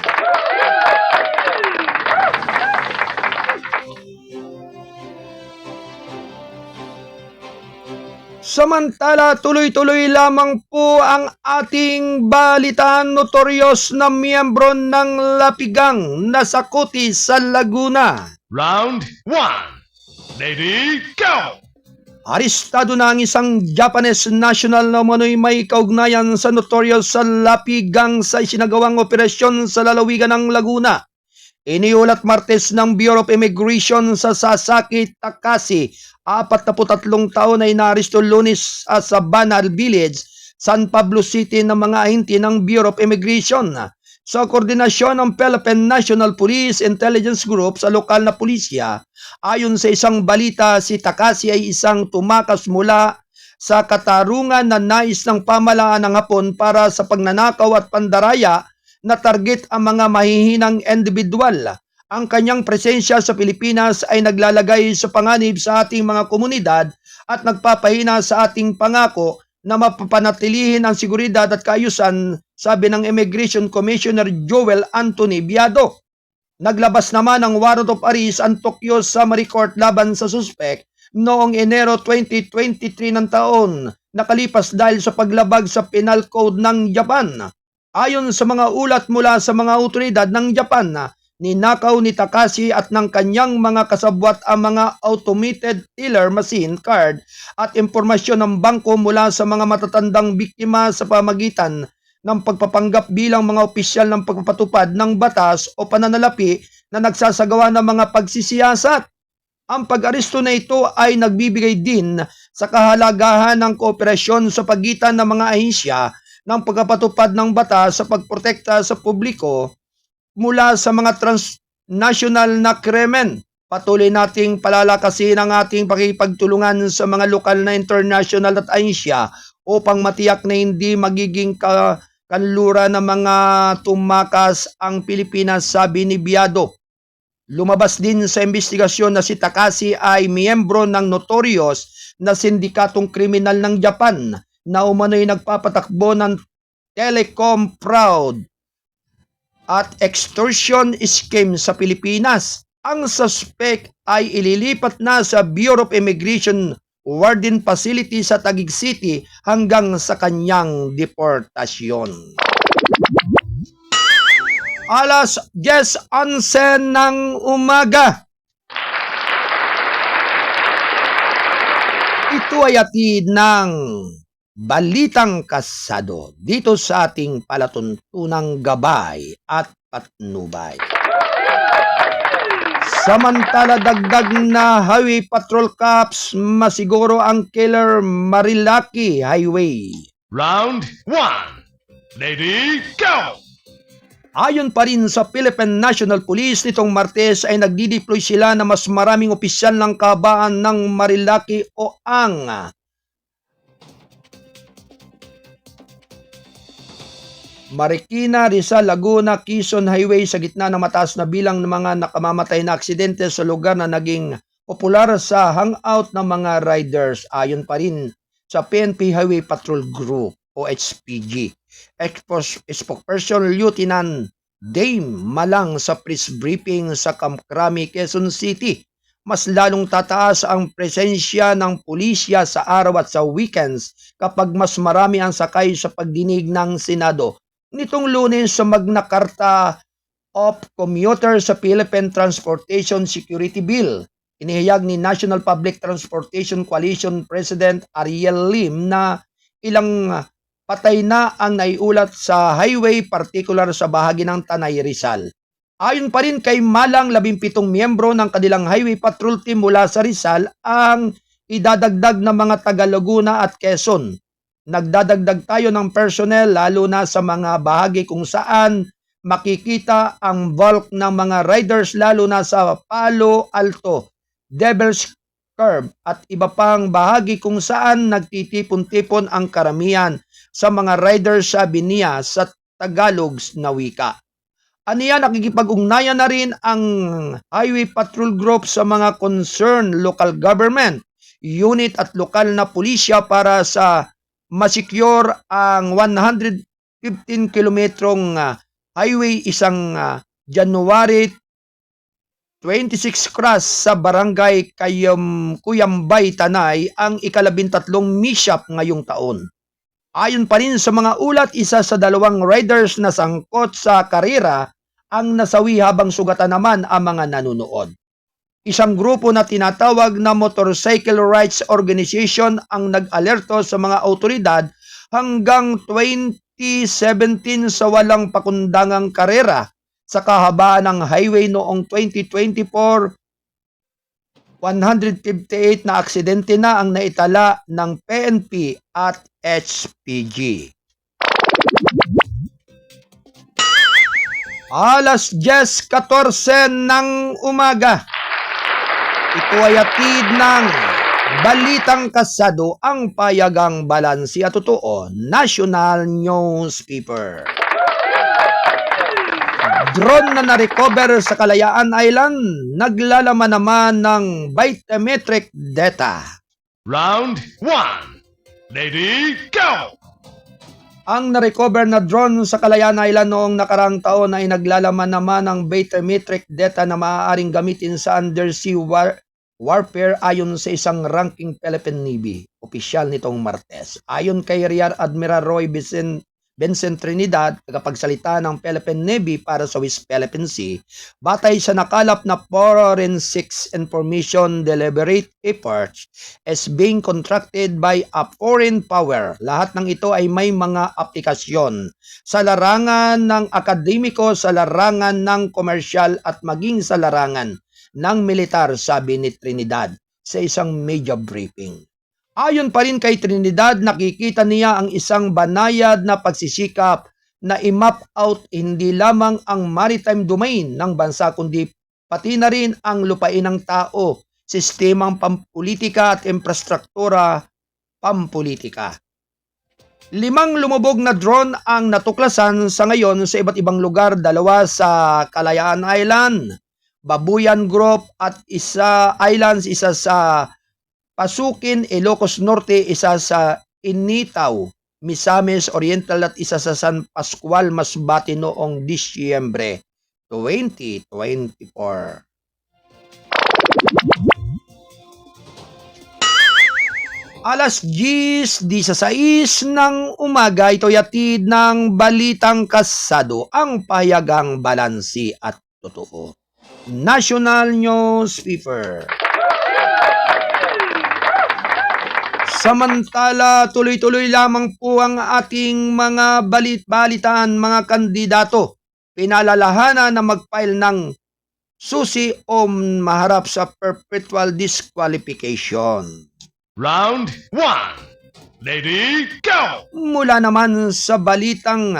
Samantala, tuloy-tuloy lamang po ang ating balitaan. Notorious na miyembro ng Lapigang nasakuti sa Laguna. Round 1. Ready, go! Arestado na ang isang Japanese national na umano'y may kaugnayan sa notorious sa Lapigang sa isinagawang operasyon sa lalawigan ng Laguna. Iniulat Martes ng Bureau of Immigration sa Sasaki, Takasi, 43 taon ay naaresto Lunes sa Banal Village, San Pablo City ng mga ahente ng Bureau of Immigration. Sa koordinasyon ng Philippine National Police Intelligence Group sa lokal na pulisya, ayon sa isang balita, si Takasi ay isang tumakas mula sa katarungan na nais ng pamahalaan ng Hapon para sa pagnanakaw at pandaraya na target ang mga mahihinang individual. Ang kanyang presensya sa Pilipinas ay naglalagay sa panganib sa ating mga komunidad at nagpapahina sa ating pangako na mapapanatilihin ang seguridad at kaayusan, sabi ng Immigration Commissioner Joel Anthony Biado. Naglabas naman ng warrant of arrest ang Tokyo Summary Court laban sa suspect noong Enero 2023 ng taon, nakalipas dahil sa paglabag sa penal code ng Japan. Ayon sa mga ulat mula sa mga otoridad ng Japan, ninakaw ni Takasi at ng kanyang mga kasabwat ang mga automated teller machine card at impormasyon ng bangko mula sa mga matatandang biktima sa pamagitan ng pagpapanggap bilang mga opisyal ng pagpapatupad ng batas o pananalapi na nagsasagawa ng mga pagsisiyasat. Ang pag-aresto na ito ay nagbibigay din sa kahalagahan ng kooperasyon sa pagitan ng mga ahensya ng pagpapatupad ng batas sa pagprotekta sa publiko mula sa mga transnational na krimen. Patuloy nating palalakasin ang ating pakipagtulungan sa mga lokal na international at ahensya upang matiyak na hindi magiging kanlura ng mga tumakas ang Pilipinas, sabi ni Biado. Lumabas din sa investigasyon na si Takasi ay miyembro ng notorious na sindikatong kriminal ng Japan na umano'y nagpapatakbo ng telecom fraud at extortion scheme sa Pilipinas. Ang suspect ay ililipat na sa Bureau of Immigration Warden Facility sa Taguig City hanggang sa kanyang deportasyon. Alas 10:11 ng umaga. Ito ay hatid ng Balitang Kasado dito sa ating palatuntunang gabay at patnubay. Samantala, dagdag na highway patrol cops masiguro ang Killer Marilaki Highway. Round 1. Ready, go! Ayon pa rin sa Philippine National Police, nitong Martes ay nagdi-deploy sila na mas maraming opisyal ng kahabaan ng Marilaki o ang Marikina, Rizal, Laguna, Quezon Highway sa gitna ng mataas na bilang ng mga nakamamatay na aksidente sa lugar na naging popular sa hangout ng mga riders. Ayon pa rin sa PNP Highway Patrol Group o HPG. Spokesperson Lieutenant Dame Malang sa press briefing sa Camkrami, Quezon City. Mas lalong tataas ang presensya ng pulisya sa araw at sa weekends kapag mas marami ang sakay sa pagdinig ng Senado nitong Lunes sa Magna Carta of Commuter sa Philippine Transportation Security Bill. Inihayag ni National Public Transportation Coalition President Ariel Lim na ilang patay na ang naiulat sa highway, partikular sa bahagi ng Tanay, Rizal. Ayon pa rin kay Malang, 17 miyembro ng kanilang highway patrol team mula sa Rizal ang idadagdag ng mga taga Laguna at Quezon. Nagdadagdag tayo ng personnel lalo na sa mga bahagi kung saan makikita ang bulk ng mga riders lalo na sa Palo Alto, Devil's Curve at iba pang bahagi kung saan nagtitipon-tipon ang karamihan sa mga riders sa Binia sa Tagalog na wika. Aniya, nakikipag-ugnayan na rin ang Highway Patrol Group sa mga concerned local government, unit at lokal na pulisya para sa masecure ang 115 kilometrong highway isang January 26 cross sa barangay Cuyambay, Tanay ang ika-13 mishap ngayong taon. Ayon pa rin sa mga ulat, isa sa 2 riders na sangkot sa karera ang nasawi habang sugatan naman ang mga nanunood. Isang grupo na tinatawag na Motorcycle Rights Organization ang nag-alerto sa mga autoridad hanggang 2017 sa walang pakundangang karera sa kahabaan ng highway noong 2024. 158 na aksidente na ang naitala ng PNP at HPG. Alas 10:14 ng umaga. Ito ay atid ng Balitang Kasado, ang payagang balansi at totoo, National Newspaper. Drone na na-recover sa Kalayaan Island, naglalaman naman ng biometric data. Round 1. Lady, go! Ang na-recover na drone sa Kalayaan Island noong nakarang taon ay naglalaman naman ng biometric data na maaaring gamitin sa undersea warfare ayon sa isang ranking Philippine Navy. Opisyal nitong Martes. Ayon kay Rear Admiral Roy Vincent Trinidad, tagapagsalita ng Philippine Navy para sa West Philippine Sea, batay sa nakalap na forensics information deliberate efforts is being contracted by a foreign power. Lahat ng ito ay may mga aplikasyon sa larangan ng akademiko, sa larangan ng komersyal at maging sa larangan ng militar, sabi ni Trinidad sa isang media briefing. Ayon pa rin kay Trinidad, nakikita niya ang isang banayad na pagsisikap na i-map out hindi lamang ang maritime domain ng bansa kundi pati na rin ang lupain ng tao, sistemang pampolitika at infrastruktura pampolitika. 5 lumubog na drone ang natuklasan sa ngayon sa iba't ibang lugar, 2 sa Kalayaan Island, Babuyan Group at isa sa Pasukin, Ilocos Norte, isa sa Initaw, Misamis Oriental at isa sa San Pascual, Masbate noong Disyembre 2024. Alas 10:16 ng umaga, ito'y atid ng Balitang Kasado, ang payagang balansi at totoo, National Newspaper. Samantala, tuloy-tuloy lamang po ang ating mga balitaan, mga kandidato. Pinalalahanan na mag-file ng susi o maharap sa perpetual disqualification. Round 1. Lady, go! Mula naman sa balitang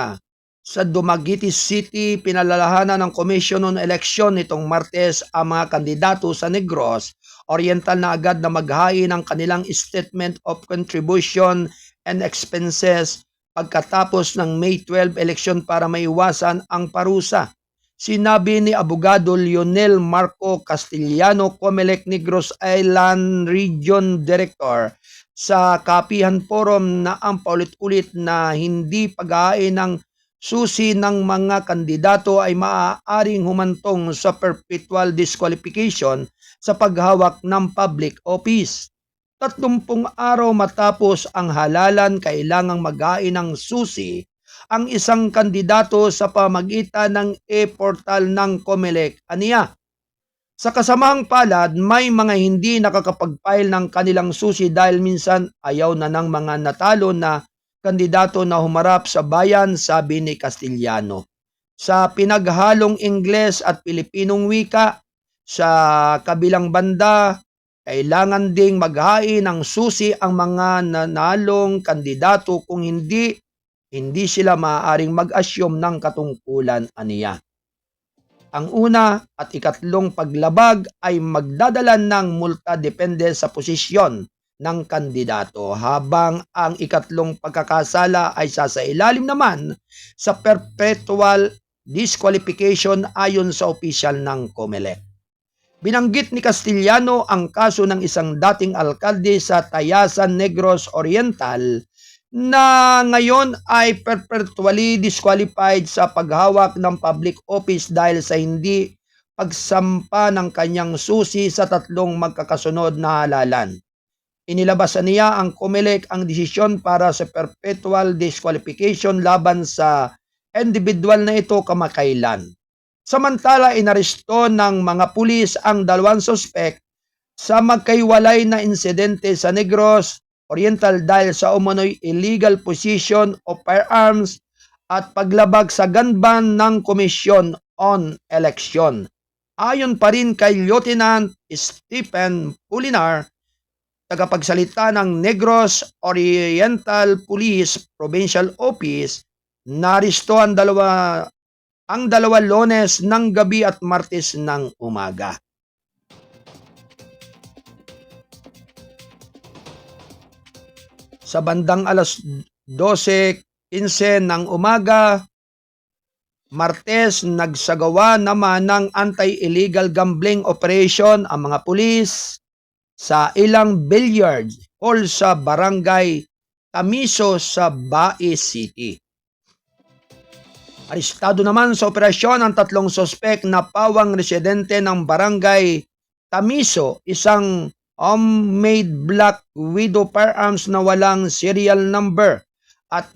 Sa Dumaguete City, pinalalahanan ng Commission on Election nitong Martes ang mga kandidato sa Negros Oriental na agad na maghain ng kanilang Statement of Contribution and Expenses pagkatapos ng May 12 election para maiwasan ang parusa. Sinabi ni Abogado Lionel Marco Castellano, Comelec Negros Island Region Director, sa Kapihan Forum na ang paulit-ulit na hindi paghahain ng susi ng mga kandidato ay maaaring humantong sa perpetual disqualification sa paghawak ng public office. 30 araw matapos ang halalan, kailangang maghain ng susi ang isang kandidato sa pamagitan ng e-portal ng Comelec. Aniya, sa kasamahang palad, may mga hindi nakakapag-file ng kanilang susi dahil minsan ayaw na ng mga natalo na kandidato na humarap sa bayan, sabi ni Castellano. Sa pinaghalong Ingles at Pilipinong wika, sa kabilang banda, kailangan ding maghain ng susi ang mga nanalong kandidato kung hindi sila maaaring mag-assume ng katungkulan, aniya. Ang una at ikatlong paglabag ay magdadala ng multa depende sa posisyon ng kandidato, habang ang ikatlong pagkakasala ay sasailalim naman sa perpetual disqualification ayon sa opisyal ng Comelec. Binanggit ni Castellano ang kaso ng isang dating alkalde sa Tayasan, Negros Oriental na ngayon ay perpetually disqualified sa paghawak ng public office dahil sa hindi pagsampa ng kanyang susi sa 3 magkakasunod na halalan. Inilabasan niya ang Comelec ang desisyon para sa perpetual disqualification laban sa individual na ito kamakailan. Samantala, inaresto ng mga pulis ang 2 suspek sa magkaiwalay na insidente sa Negros Oriental dahil sa umano'y illegal possession of firearms at paglabag sa gun ban ng Commission on Election. Ayon pa rin kay Lieutenant Stephen Pulinar, tagapagsalita ng Negros Oriental Police Provincial Office, naristo ang dalawa Lunes ng gabi at Martes ng umaga. Sa bandang alas 12:15 ng umaga, Martes, nagsagawa naman ng anti-illegal gambling operation ang mga pulis sa ilang billiard hall sa Barangay Tamiso sa Bae City. Arestado naman sa operasyon ang 3 suspek na pawang residente ng Barangay Tamiso, isang homemade Black Widow firearms na walang serial number at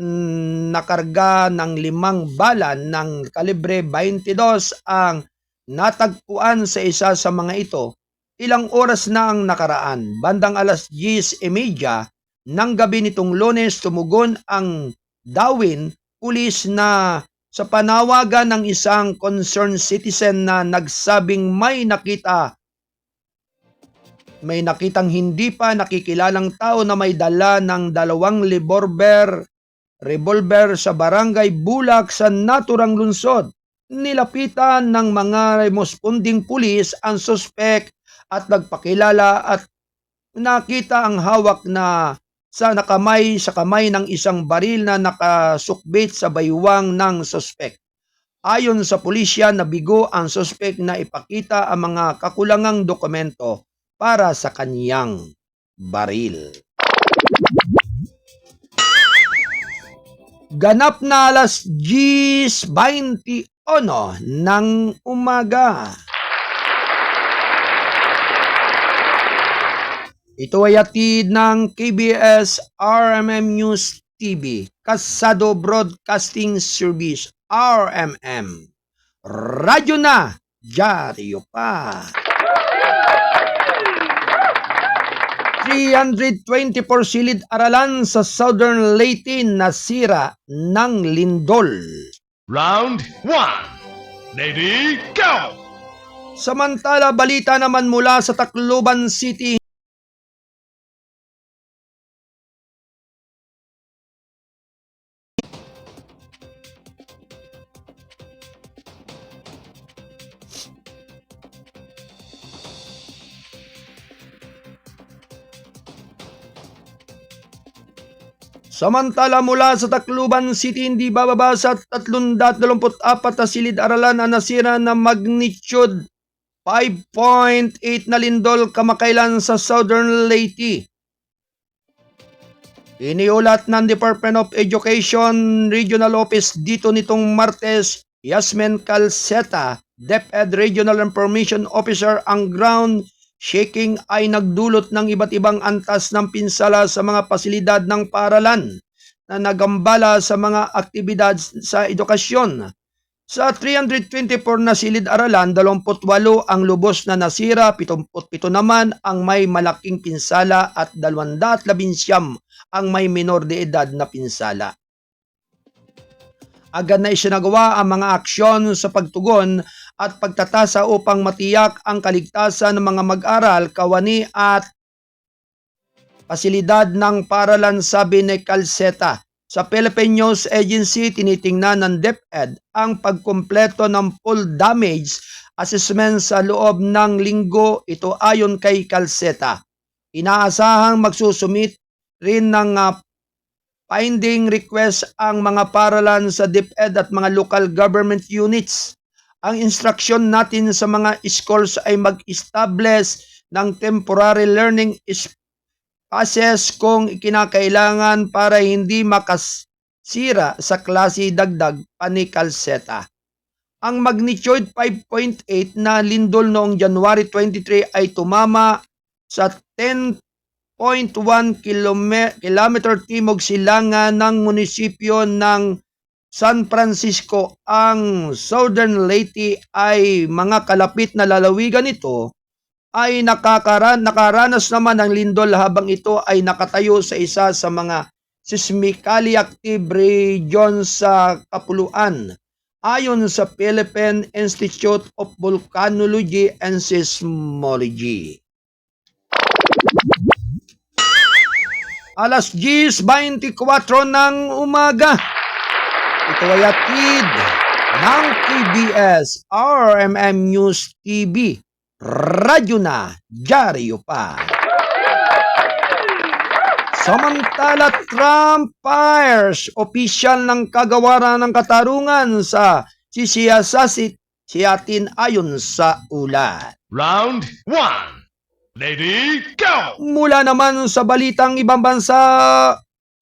nakarga ng 5 bala ng kalibre 22 ang natagpuan sa isa sa mga ito. Ilang oras na ang nakaraan. Bandang alas 10:30 ng gabi nitong Lunes, tumugon ang Dawin Pulis na sa panawagan ng isang concerned citizen na nagsabing may nakitang hindi pa nakikilalang tao na may dala ng 2 revolver sa Barangay Bulak sa naturang lungsod. Nilapitan ng mga responding pulis ang suspek at nagpakilala at nakita ang hawak na sa kamay ng isang baril na nakasukbit sa baywang ng suspek. Ayon sa pulisya, nabigo ang suspek na ipakita ang mga kakulangang dokumento para sa kaniyang baril. Ganap na alas 10:21 ng umaga. Ito ay hatid ng KBS RMM News TV, Kasado Broadcasting Service, RMM. Radyo na, dyaryo pa. 324 silid-aralan sa Southern Leyte nasira ng lindol. Round 1. Lady, go! Samantala, balita naman mula sa Tacloban City. Samantala mula sa Tacloban City, hindi bababa sa 324 na silid-aralan ang nasira na magnitude 5.8 na lindol kamakailan sa Southern Leyte. Iniulat ng Department of Education Regional Office dito nitong Martes, Yasmin Calceta, DepEd Regional Information Officer, ang ground shaking ay nagdulot ng iba't ibang antas ng pinsala sa mga pasilidad ng paaralan na nagambala sa mga aktibidad sa edukasyon. Sa 324 na silid-aralan, 28 ang lubos na nasira, 77 naman ang may malaking pinsala at 219 ang may minor de edad na pinsala. Agad na isinagawa ang mga aksyon sa pagtugon at pagtatasa upang matiyak ang kaligtasan ng mga mag-aral, kawani at pasilidad ng paaralan, sabi ni Calceta. Sa Philippine News Agency, tinitingnan ng DepEd ang pagkumpleto ng full damage assessment sa loob ng linggo. Ito ayon kay Calceta. Inaasahang magsusumit rin ng finding request ang mga paaralan sa DepEd at mga local government units. Ang instruction natin sa mga schools ay mag-establish ng temporary learning spaces kung kinakailangan para hindi makasira sa klase, dagdag pa ni Calceta. Ang magnitude 5.8 na lindol noong January 23 ay tumama sa 10.1 kilometer timog silangan ng munisipyo ng San Francisco. Ang Southern Leyte ay mga kalapit na lalawigan nito ay nakaranas naman ng lindol habang ito ay nakatayo sa isa sa mga seismically active region sa kapuluan, ayon sa Philippine Institute of Volcanology and Seismology. Alas 10:24 ng umaga. Ito ay atid ng KBS RMM News TV. Radyo na, dyaryo pa. Samantala, Trump fires opisyal ng kagawaran ng katarungan sa siyatin ayon sa ulat. Round 1. Lady, go! Mula naman sa balitang ibang bansa,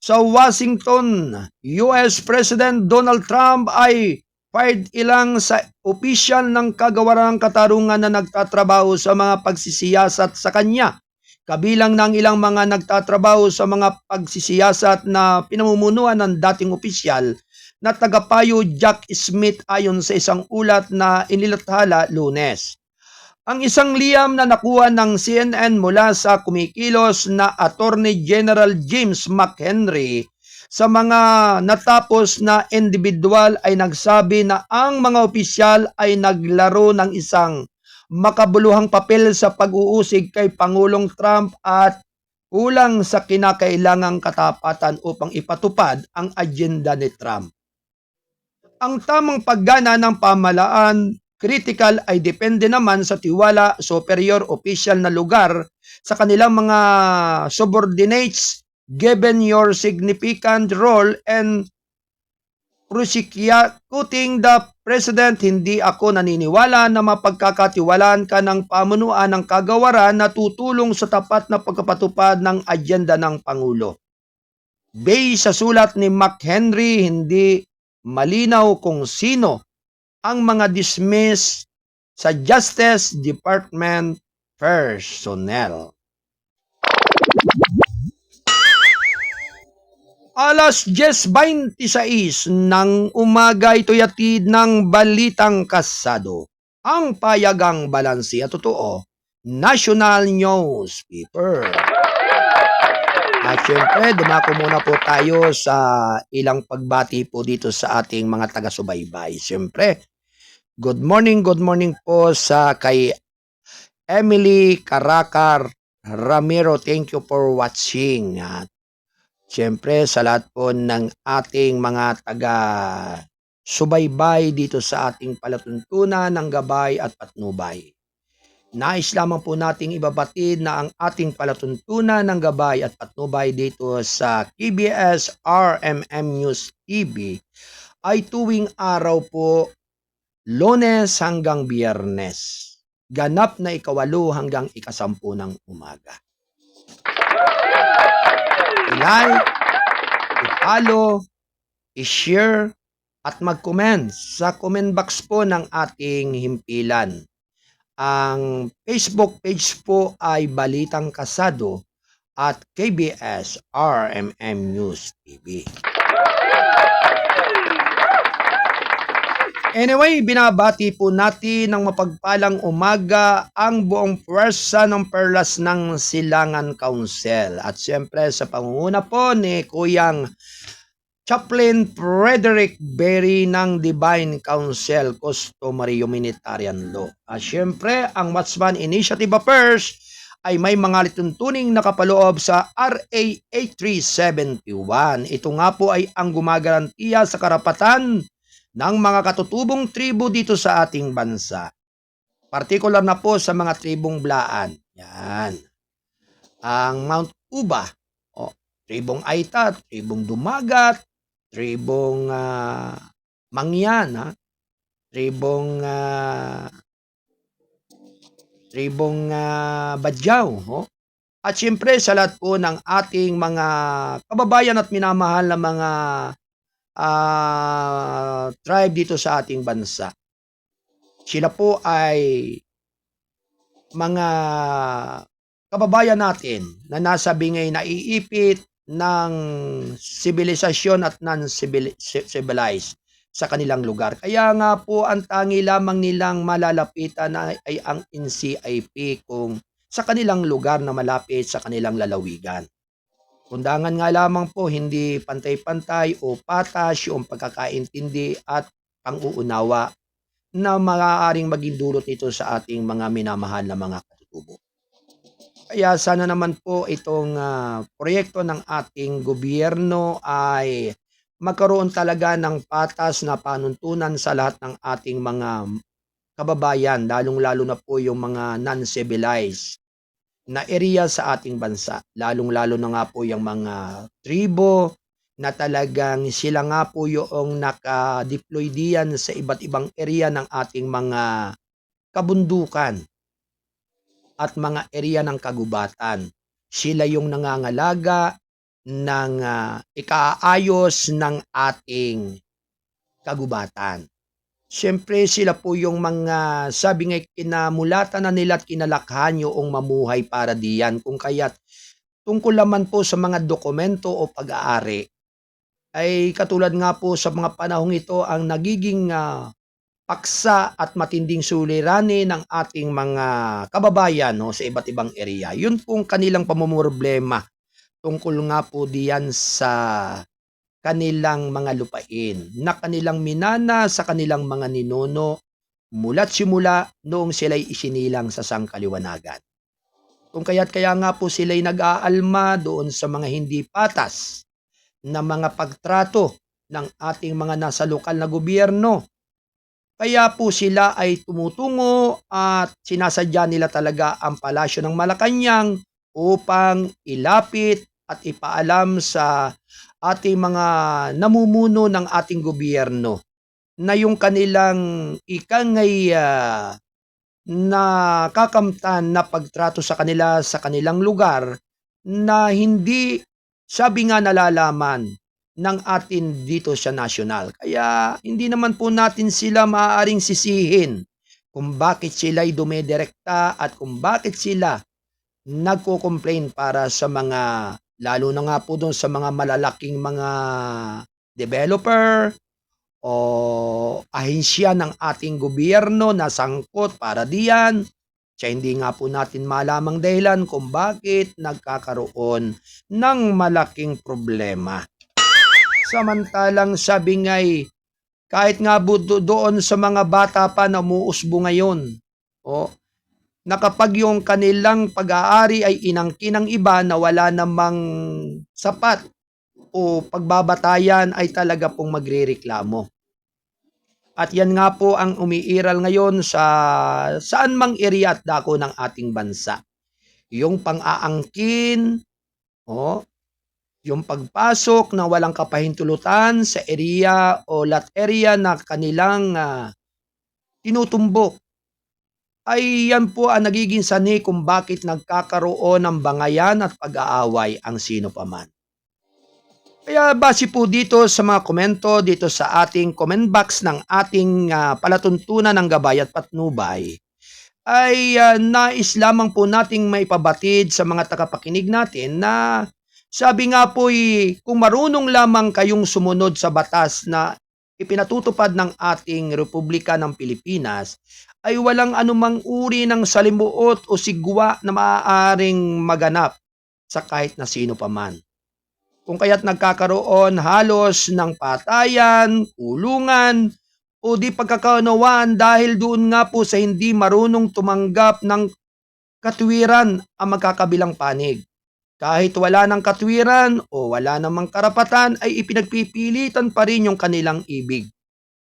sa Washington, US President Donald Trump ay fired ilang sa opisyal ng kagawaran ng katarungan na nagtatrabaho sa mga pagsisiyasat sa kanya. Kabilang ng ilang mga nagtatrabaho sa mga pagsisiyasat na pinamumunuan ng dating opisyal na tagapayo Jack Smith, ayon sa isang ulat na inilathala Lunes. Ang isang liham na nakuha ng CNN mula sa kumikilos na Attorney General James McHenry sa mga natapos na individual ay nagsabi na ang mga opisyal ay naglaro ng isang makabuluhang papel sa pag-uusig kay Pangulong Trump at kulang sa kinakailangang katapatan upang ipatupad ang agenda ni Trump. Ang tamang paggana ng pamahalaan critical ay depende naman sa tiwala superior official na lugar sa kanilang mga subordinates. Given your significant role and prosecuting the president, hindi ako naniniwala na mapagkakatiwalaan ka ng pamunuan ng kagawaran na tutulong sa tapat na pagkapatupad ng agenda ng Pangulo. Based sa sulat ni McHenry, hindi malinaw kung sino ang mga dismiss sa Justice Department personnel. Alas 10:26 ng umaga, ito'y atid ng balitang kasado. Ang payagang balanse at totoo, National Newspaper. At syempre, dumako muna po tayo sa ilang pagbati po dito sa ating mga taga-subaybay. Syempre, good morning po sa kay Emily Caracar Ramiro. Thank you for watching. At syempre, sa lahat po ng ating mga taga-subaybay dito sa ating palatuntunan ng Gabay at Patnubay. Nais lamang po nating ibabatid na ang ating palatuntunan ng gabay at patnubay dito sa KBS RMM News TV ay tuwing araw po, Lunes hanggang Biyernes. Ganap na 8 hanggang 10 ng umaga. I-like, i-follow, i-share, at mag-comment sa comment box po ng ating himpilan. Ang Facebook page po ay Balitang Kasado at KBS RMM News TV. Anyway, binabati po natin ng mapagpalang umaga ang buong pwersa ng Perlas ng Silangan Council. At siyempre sa pangunguna po ni Kuyang Chaplain Frederick Berry ng Divine Council Customary Humanitarian Law. At siyempre, ang Watchman Initiative Affairs ay may mga lituntuning nakapaloob sa RA 8371. Ito nga po ay ang gumagarantiya sa karapatan ng mga katutubong tribo dito sa ating bansa. Partikular na po sa mga tribong Blaan. Yan. Ang Mount Uba, tribong Aita, tribong Dumagat, tribong Mangyan, tribong Badyaw. At siyempre sa lahat po ng ating mga kababayan at minamahal na mga tribe dito sa ating bansa. Sila po ay mga kababayan natin na nasa bingay naiipit ng sibilisasyon at non-civilized sa kanilang lugar. Kaya nga po ang tangi lamang nilang malalapitan ay ang NCIP kung sa kanilang lugar na malapit sa kanilang lalawigan. Kundangan nga lamang po hindi pantay-pantay o patas yung pagkakaintindi at pang-uunawa na maaaring maging dulot nito sa ating mga minamahal na mga katutubo. Kaya sana naman po itong proyekto ng ating gobyerno ay magkaroon talaga ng patas na panuntunan sa lahat ng ating mga kababayan, lalong-lalo na po yung mga non-civilized na area sa ating bansa. Lalong-lalo na nga po yung mga tribo na talagang sila nga po yung naka-deploy diyan sa iba't ibang area ng ating mga kabundukan at mga area ng kagubatan. Sila yung nangangalaga ng ikaayos ng ating kagubatan. Siyempre sila po yung mga sabi nga kinamulatan na nila at kinalakhan yung mamuhay para diyan. Kung kaya't tungkol naman po sa mga dokumento o pag-aari, ay katulad nga po sa mga panahong ito ang nagiging paksa at matinding suliranin ng ating mga kababayan sa iba't ibang area. Yun pong kanilang pamumroblema tungkol nga po diyan sa kanilang mga lupain na kanilang minana sa kanilang mga ninuno mula't simula noong sila'y isinilang sa sangkaliwanagan. Kung kaya't kaya nga po sila'y nag-aalma doon sa mga hindi patas na mga pagtrato ng ating mga nasa lokal na gobyerno. Kaya po sila ay tumutungo at sinasadya nila talaga ang palasyo ng Malacanang upang ilapit at ipaalam sa ating mga namumuno ng ating gobyerno na yung kanilang ikangay nakakamtan na pagtrato sa kanila sa kanilang lugar na hindi sabi nga nalalaman ng atin dito sa nasyonal. Kaya hindi naman po natin sila maaaring sisihin kung bakit sila'y dumedirekta at kung bakit sila nagko-complain para sa mga lalo na nga po doon sa mga malalaking mga developer o ahensya ng ating gobyerno na sangkot para diyan. Kaya hindi nga po natin malamang dahilan kung bakit nagkakaroon ng malaking problema. Samantalang sabi nga'y kahit nga doon sa mga bata pa na umuusbo ngayon, na kapag yung kanilang pag-aari ay inangkin ng iba na wala namang sapat o pagbabatayan ay talaga pong magrereklamo. At yan nga po ang umiiral ngayon sa saan mang area at dako ng ating bansa. Yung pang-aangkin, yung pagpasok na walang kapahintulutan sa area o lot area na kanilang tinutumbok, ay yan po ang nagiging sanhi kung bakit nagkakaroon ng bangayan at pag-aaway ang sino paman. Kaya base po dito sa mga komento dito sa ating comment box ng ating palatuntunan ng Gabay at Patnubay, ay nais lamang po nating maipabatid sa mga tagapakinig natin na sabi nga po kung marunong lamang kayong sumunod sa batas na ipinatutupad ng ating Republika ng Pilipinas, ay walang anumang uri ng salimuot o sigwa na maaaring maganap sa kahit na sino paman. Kung kaya't nagkakaroon halos ng patayan, kulungan, o di pagkakaunawaan dahil doon nga po sa hindi marunong tumanggap ng katwiran ang magkakabilang panig. Kahit wala ng katwiran o wala namang karapatan ay ipinagpipilitan pa rin yung kanilang ibig.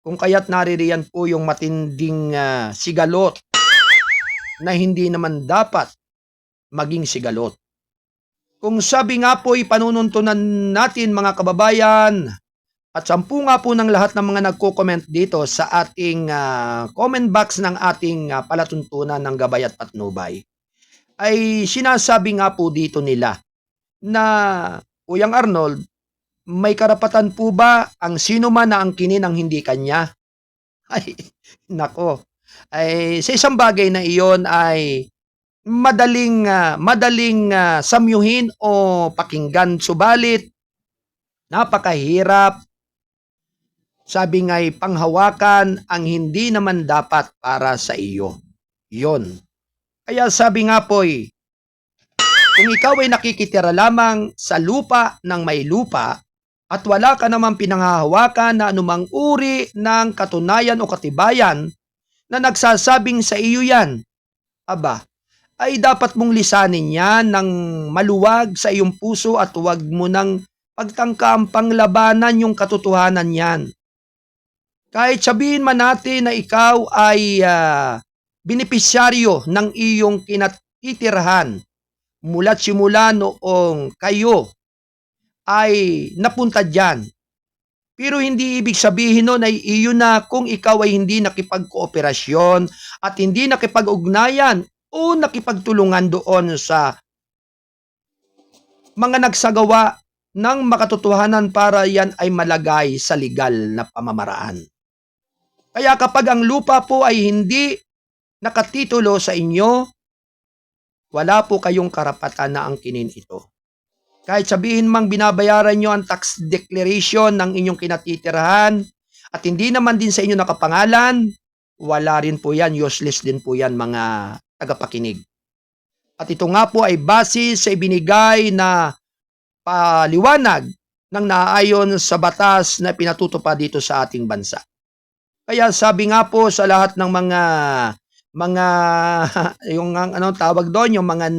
Kung kaya't naririyan po yung matinding sigalot na hindi naman dapat maging sigalot. Kung sabi nga po ipanununtunan natin mga kababayan, at 10 nga po ng lahat ng mga nagko-comment dito sa ating comment box ng ating palatuntunan ng Gabay at Patnubay, ay sinasabi nga po dito nila na, Kuyang Arnold, may karapatan po ba ang sino man na angkinin ang hindi kanya? Ay, nako. Ay, sa isang bagay na iyon ay madaling samyuhin o pakinggan, subalit napakahirap, sabi nga'y panghawakan ang hindi naman dapat para sa iyo. Yon. Kaya sabi nga po'y, kung ikaw ay nakikitira lamang sa lupa ng may lupa at wala ka namang pinanghahawakan na anumang uri ng katunayan o katibayan na nagsasabing sa iyo yan, aba, ay dapat mong lisanin yan ng maluwag sa iyong puso at huwag mo nang pagtangkang panglabanan yung katotohanan yan. Kahit sabihin man natin na ikaw ay benepisyaryo ng iyong kinatitirahan mula't simula noong kayo ay napunta dyan. Pero hindi ibig sabihin nun ay iyo na kung ikaw ay hindi nakipagkooperasyon at hindi nakipag-ugnayan o nakipagtulungan doon sa mga nagsagawa ng makatotohanan para yan ay malagay sa legal na pamamaraan. Kaya kapag ang lupa po ay hindi nakatitulo sa inyo, wala po kayong karapatan na angkinin ito. Kahit sabihin mang binabayaran nyo ang tax declaration ng inyong kinatitirahan at hindi naman din sa inyo nakapangalan, wala rin po yan, useless din po yan mga tagapakinig. At ito nga po ay base sa ibinigay na paliwanag ng naaayon sa batas na pinatutupad dito sa ating bansa. Kaya sabi nga po sa lahat ng mga yung tawag doon, yung mga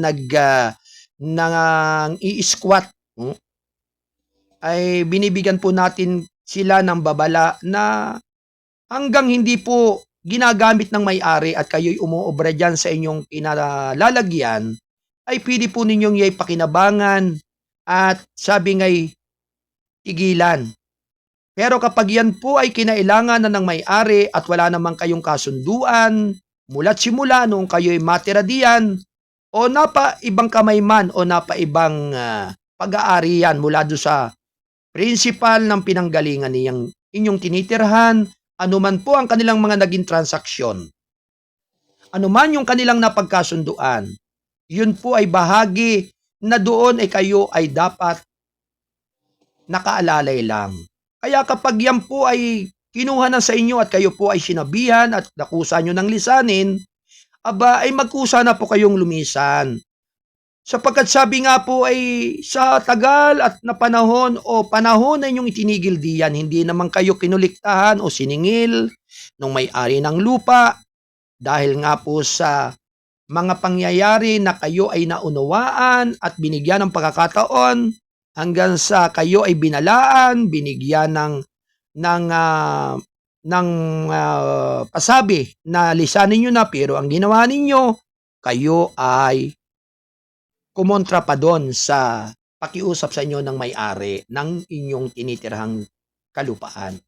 nang i-squat, ay binibigyan po natin sila ng babala na hanggang hindi po ginagamit ng may-ari at kayo'y umuobra dyan sa inyong kinalalagyan, ay pwede po ninyong yay pakinabangan at sabi nga'y tigilan. Pero kapag yan po ay kinailangan na ng may-ari at wala namang kayong kasunduan, mula't simula noong kayo'y matira diyan, o napaibang kamay man o napaibang pag-aari yan mula doon sa principal ng pinanggalingan niyang inyong tinitirhan, anuman po ang kanilang mga naging transaksyon, anuman yung kanilang napagkasunduan, yun po ay bahagi na doon ay kayo ay dapat nakaalalay lang. Kaya kapag yan po ay kinuha na sa inyo at kayo po ay sinabihan at nakusa nyo ng lisanin, aba ay magkusa na po kayong lumisan. Sapagkat sabi nga po ay sa tagal at na panahon o panahon na inyong itinigil diyan, hindi naman kayo kinuliktahan o siningil ng may-ari ng lupa dahil nga po sa mga pangyayari na kayo ay naunawaan at binigyan ng pagkakataon hanggang sa kayo ay binalaan, binigyan ng ng pasabi na lisanin nyo na, pero ang ginawa ninyo, kayo ay kumontra pa doon sa pakiusap sa inyo ng may-ari ng inyong tinitirhang kalupaan.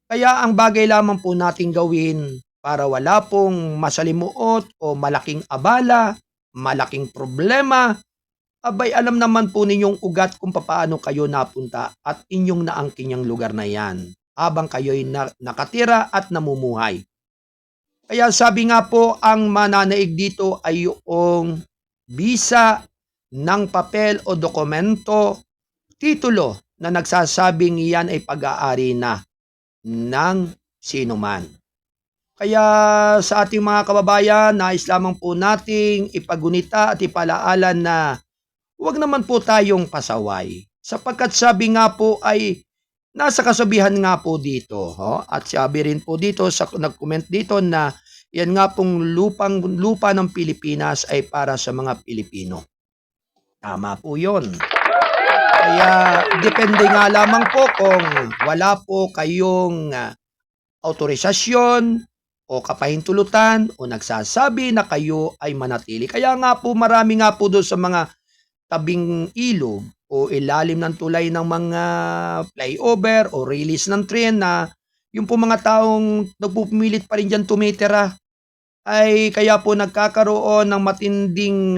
Kaya ang bagay lamang po nating gawin para wala pong masalimuot o malaking abala, malaking problema, abay alam naman po ninyong ugat kung paano kayo napunta at inyong naangkin yung lugar na yan habang kayo'y nakatira at namumuhay. Kaya sabi nga po, ang mananaig dito ay yung bisa ng papel o dokumento, titulo na nagsasabing iyan ay pag-aari na ng sinuman. Kaya sa ating mga kababayan, nais lamang po nating ipagunita at ipalaalan na huwag naman po tayong pasaway. Sapagkat sabi nga po ay nasa kasabihan nga po dito. At sabi rin po dito, nag-comment dito na yan nga pong lupa ng Pilipinas ay para sa mga Pilipino. Tama po yun. Kaya depende nga lamang po kung wala po kayong autorisasyon o kapahintulutan o nagsasabi na kayo ay manatili. Kaya nga po marami nga po doon sa mga tabing ilog o ilalim ng tulay ng mga flyover o release ng train na yung po mga taong nagpupumilit pa rin dyan tumitira ay kaya po nagkakaroon ng matinding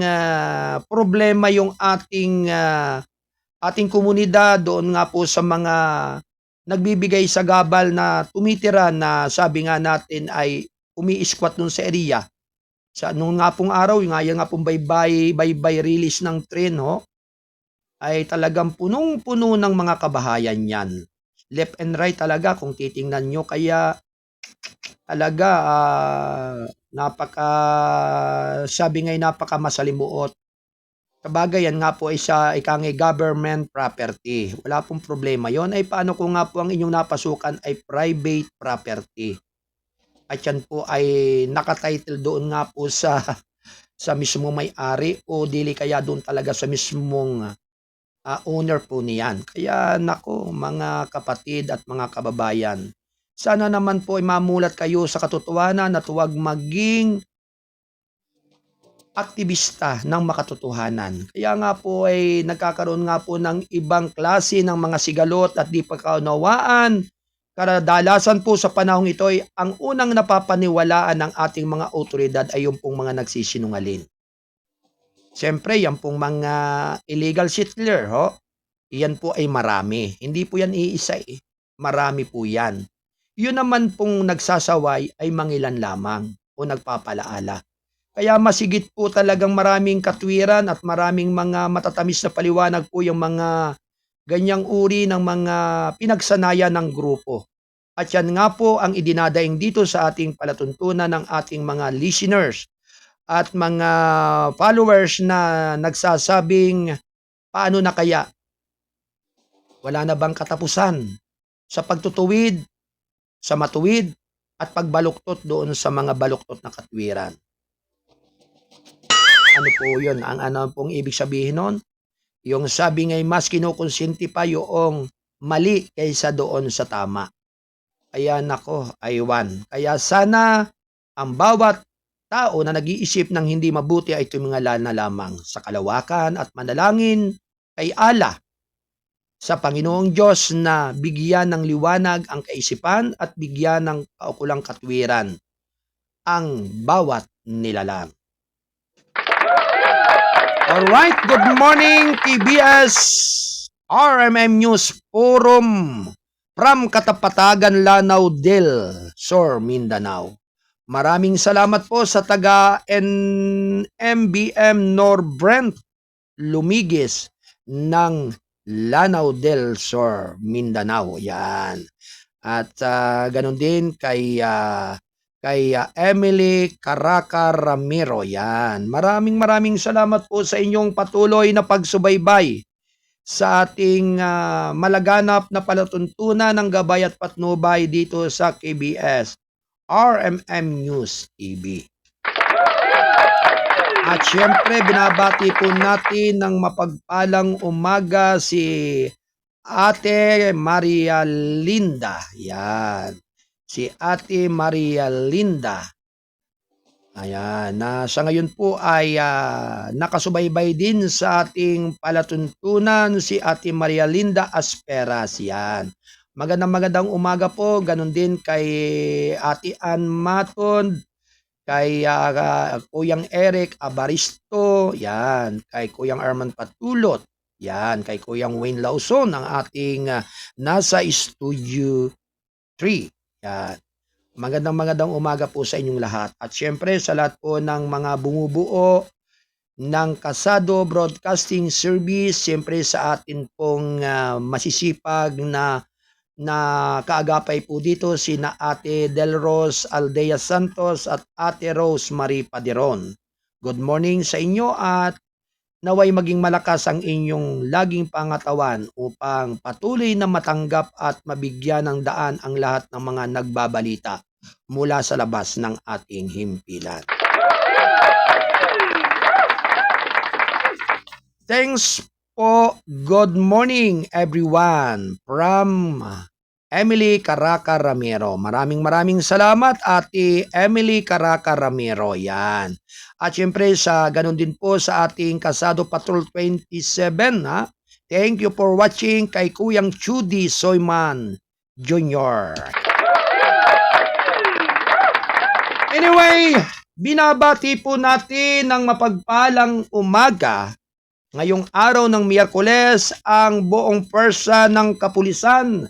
problema yung ating komunidad doon nga po sa mga nagbibigay sa gabal na tumitira na sabi nga natin ay umi-squat dun sa area. Sa nung nga pong araw, yung nga pong bye-bye release ng train, ay talagang punong-puno ng mga kabahayan yan. Left and right talaga kung titingnan nyo. Kaya talaga sabi nga'y napaka masalimuot. Sabagay yan nga po ay government property. Wala pong problema yon. Ay paano kung nga po ang inyong napasukan ay private property? At yan po ay nakatitle doon nga po sa mismong may-ari o dili kaya doon talaga sa mismong owner po niyan. Kaya nako mga kapatid at mga kababayan, sana naman po ay mamulat kayo sa katotohanan at huwag maging aktivista ng makatotohanan. Kaya nga po ay nagkakaroon nga po ng ibang klase ng mga sigalot at di pagkaunawaan. Kadalasan po sa panahong ito ay ang unang napapaniwalaan ng ating mga otoridad ay yung pong mga nagsisinungaling. Siyempre, yan pong mga illegal settler, iyan po ay marami. Hindi po yan iisa Marami po yan. Yun naman pong nagsasaway ay mangilan lamang o nagpapalaala. Kaya masigit po talagang maraming katwiran at maraming mga matatamis na paliwanag po yung mga ganyang uri ng mga pinagsanayan ng grupo. At yan nga po ang idinadaing dito sa ating palatuntunan ng ating mga listeners at mga followers na nagsasabing paano na kaya? Wala na bang katapusan sa pagtutuwid, sa matuwid at pagbaluktot doon sa mga baluktot na katwiran? Ano po yun? Ang ano pong ibig sabihin nun? Yung sabi ngay mas kinukonsinti pa yung mali kaysa doon sa tama. Kaya nako, aywan. Kaya sana ang bawat tao na nag-iisip ng hindi mabuti ay tumingala na lamang sa kalawakan at manalangin kay Allah sa Panginoong Diyos na bigyan ng liwanag ang kaisipan at bigyan ng kaukulang katwiran ang bawat nilalang. Alright, good morning TBS RMM News Forum from Katapatagan, Lanao del Sur, Mindanao. Maraming salamat po sa taga NMBM Norbrent Lumigis ng Lanao del Sur, Mindanao. Yan. At ganun din kay Emily Caraca Ramiro. Yan. Maraming salamat po sa inyong patuloy na pagsubaybay sa ating malaganap na palatuntunan ng gabay at patnubay dito sa KBS RMM News TV. At syempre binabati po natin ng mapagpalang umaga si Ate Maria Linda. Yan. si Ate Maria Linda. Ayan, na sa ngayon po ay nakasubaybay din sa ating palatuntunan si Ate Maria Linda Asperas. Yan. Magandang umaga po, ganun din kay Ate Ann Maton, kay Kuyang Eric Abaristo, yan, kay Kuyang Arman Patulot, yan, kay Kuyang Wayne Lauson, ang ating nasa Studio 3. Yan. Magandang umaga po sa inyong lahat. At syempre sa lahat po ng mga bumubuo ng Kasado Broadcasting Service, syempre sa atin pong masisipag na kaagapay po dito sina Ate Delros Aldea Santos at Ate Rose Marie Paderon. Good morning sa inyo at naway maging malakas ang inyong laging pangatawan upang patuloy na matanggap at mabigyan ng daan ang lahat ng mga nagbabalita mula sa labas ng ating himpilan. Thanks po. Good morning everyone from Emily Caraca Ramiro. Maraming salamat Ate Emily Caraca Ramiro. Yan. At syempre sa ganun din po sa ating Kasado Patrol 27. Thank you for watching kay Kuyang Chudi Soyman Jr. Anyway, binabati po natin ng mapagpalang umaga ngayong araw ng Miyerkules ang buong pwersa ng kapulisan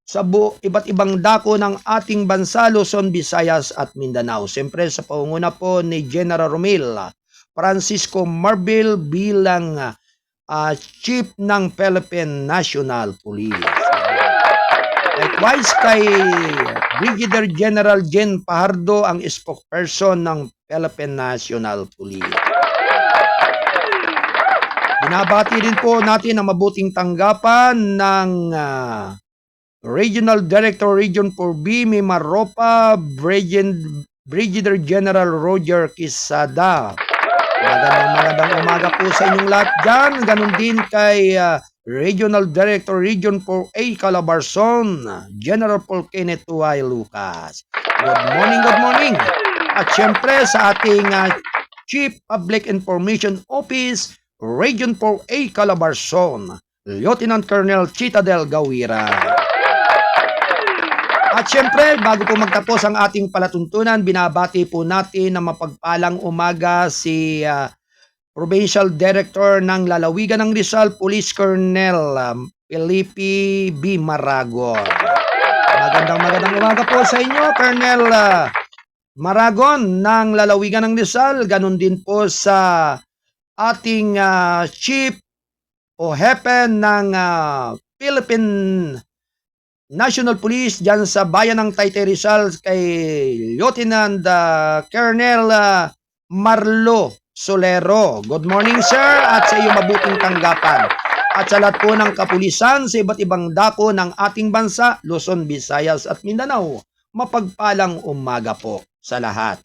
sa iba't ibang dako ng ating bansa, Luzon, Visayas at Mindanao. Siyempre sa pangunguna po ni General Romil Francisco Marbil bilang Chief ng Philippine National Police. Likewise kay Brigadier General Jen Pajardo, ang spokesperson ng Philippine National Police. Binabati rin po natin ang mabuting tanggapan ng Regional Director Region 4B Mimaropa, Brigadier General Roger Quisada. Magandang umaga po sa inyong lahat dyan. Ganun din kay Regional Director Region 4A Calabarzon, General Paul Kenneth Tuay Lucas. Good morning. At syempre sa ating Chief Public Information Office, Region 4A Calabarzon, Lieutenant Colonel Chitadel Gawira. At syempre, bago po magtapos ang ating palatuntunan, binabati po natin na mapagpalang umaga si Provincial Director ng Lalawigan ng Rizal, Police Colonel Felipe B. Maragon. Magandang umaga po sa inyo, Colonel Maragon ng Lalawigan ng Rizal. Ganon din po sa ating Chief o Hepe ng Philippine National Police dyan sa bayan ng Taytay Rizal kay Lieutenant Colonel Marlo Solero. Good morning sir at sa iyong mabuting tanggapan. At sa lahat po ng kapulisan sa iba't ibang dako ng ating bansa, Luzon, Visayas at Mindanao, mapagpalang umaga po sa lahat.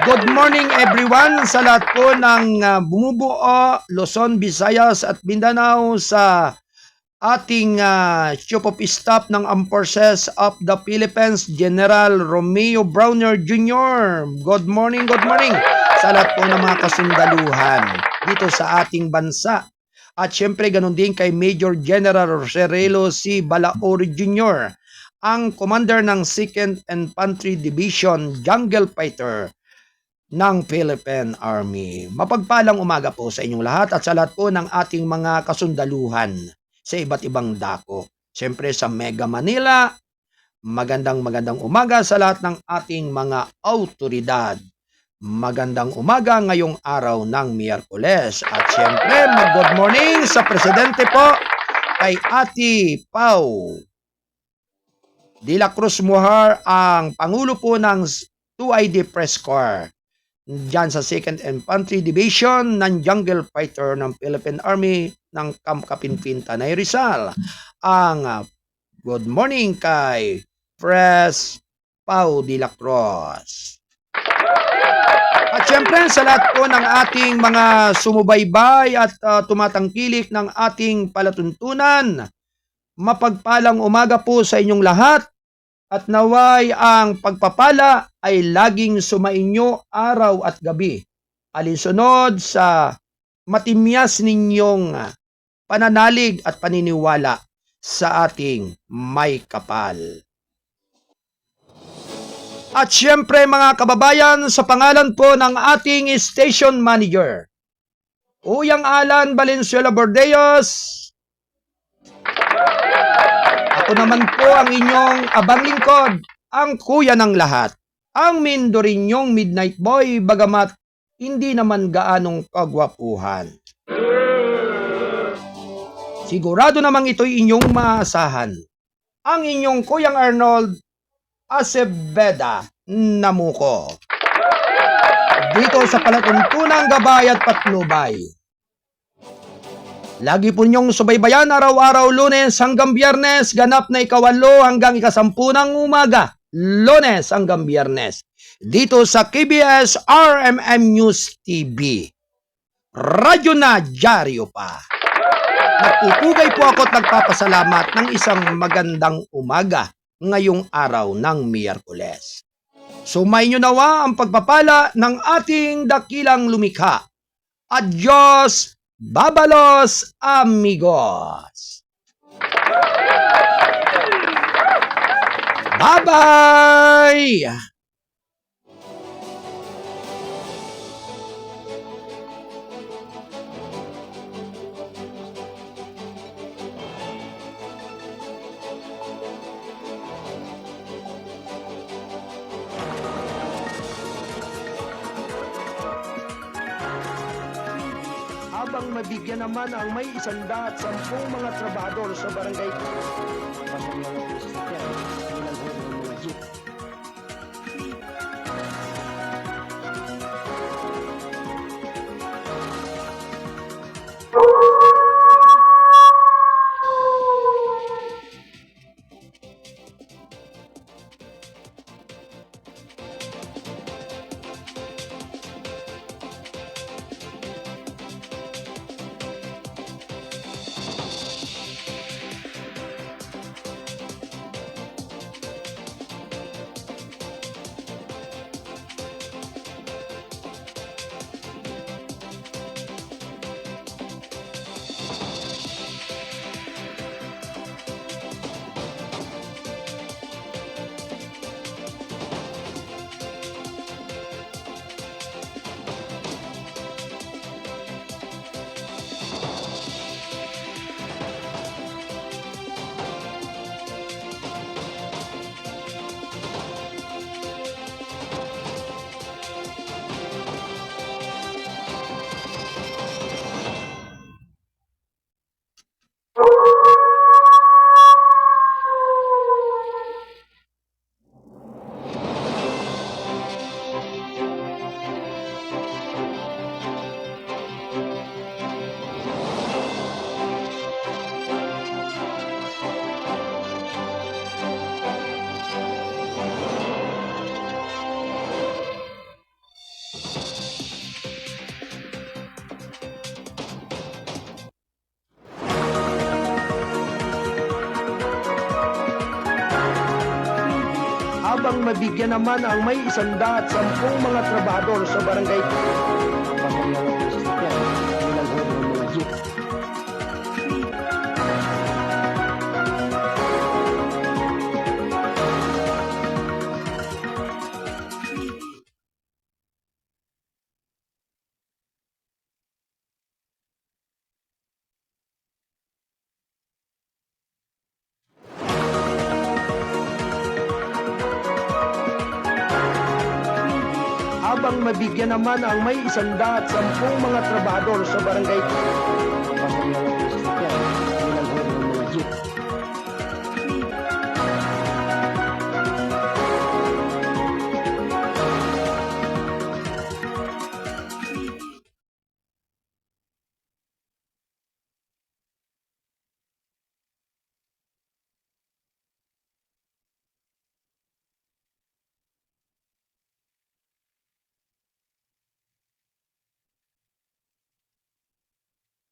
Good morning everyone sa lahat po ng bumubuo, Luzon, Visayas at Mindanao sa ating Chief of Staff ng Armed Forces of the Philippines, General Romeo Browner Jr. Good morning sa lahat po ng mga kasundaluhan dito sa ating bansa. At syempre ganun din kay Major General Roserelo C. Balaor Jr., ang Commander ng 2nd Infantry Division Jungle Fighter ng Philippine Army. Mapagpalang umaga po sa inyong lahat at sa lahat po ng ating mga kasundaluhan sa iba't ibang dako. Siyempre sa Mega Manila, magandang umaga sa lahat ng ating mga autoridad. Magandang umaga ngayong araw ng Miyerkules. At siyempre, good morning sa Presidente po kay Ate Pau de la Cruz Mujar, ang Pangulo po ng 2ID Press Corps dyan sa 2nd Infantry Division ng Jungle Fighter ng Philippine Army ng Camp Kapinpin, Tanay Rizal. Ang good morning kay Pres Pau de la Cruz. At syempre sa lahat po ng ating mga sumubaybay at tumatangkilik ng ating palatuntunan, mapagpalang umaga po sa inyong lahat. at naway ang pagpapala ay laging sumainyo araw at gabi. Alinsunod sa matimyas ninyong pananalig at paniniwala sa ating may kapal. At syempre mga kababayan, sa pangalan po ng ating station manager, Uyang Alan Valenzuela Bordeos, ako naman po ang inyong abang lingkod, ang kuya ng lahat, ang Mindorinyong Midnight Boy, bagamat hindi naman gaanong kagwapuhan. Sigurado namang ito'y inyong maasahan. Ang inyong Kuyang Arnold Aceveda Namuko. Dito sa palatuntunang Gabay at Patnubay. Lagi po niyong subaybayan araw-araw Lunes hanggang Biyernes, ganap na 8 hanggang 10 ng umaga, Lunes hanggang Biyernes. Dito sa KBS RMM News TV. Radyo na dyaryo pa. Nagpupugay po ako at nagpapasalamat ng isang magandang umaga ngayong araw ng Miyerkules. Sumayin nyo nawa ang pagpapala ng ating dakilang lumikha. Adios, babalos, amigos. Bye-bye! Habang mabigyan naman ang may 110 mga trabador sa barangay. Habang mabigyan naman ang may 110 mga trabador sa barangay. Habang mabigyan naman ang may 110 mga trabador sa barangay.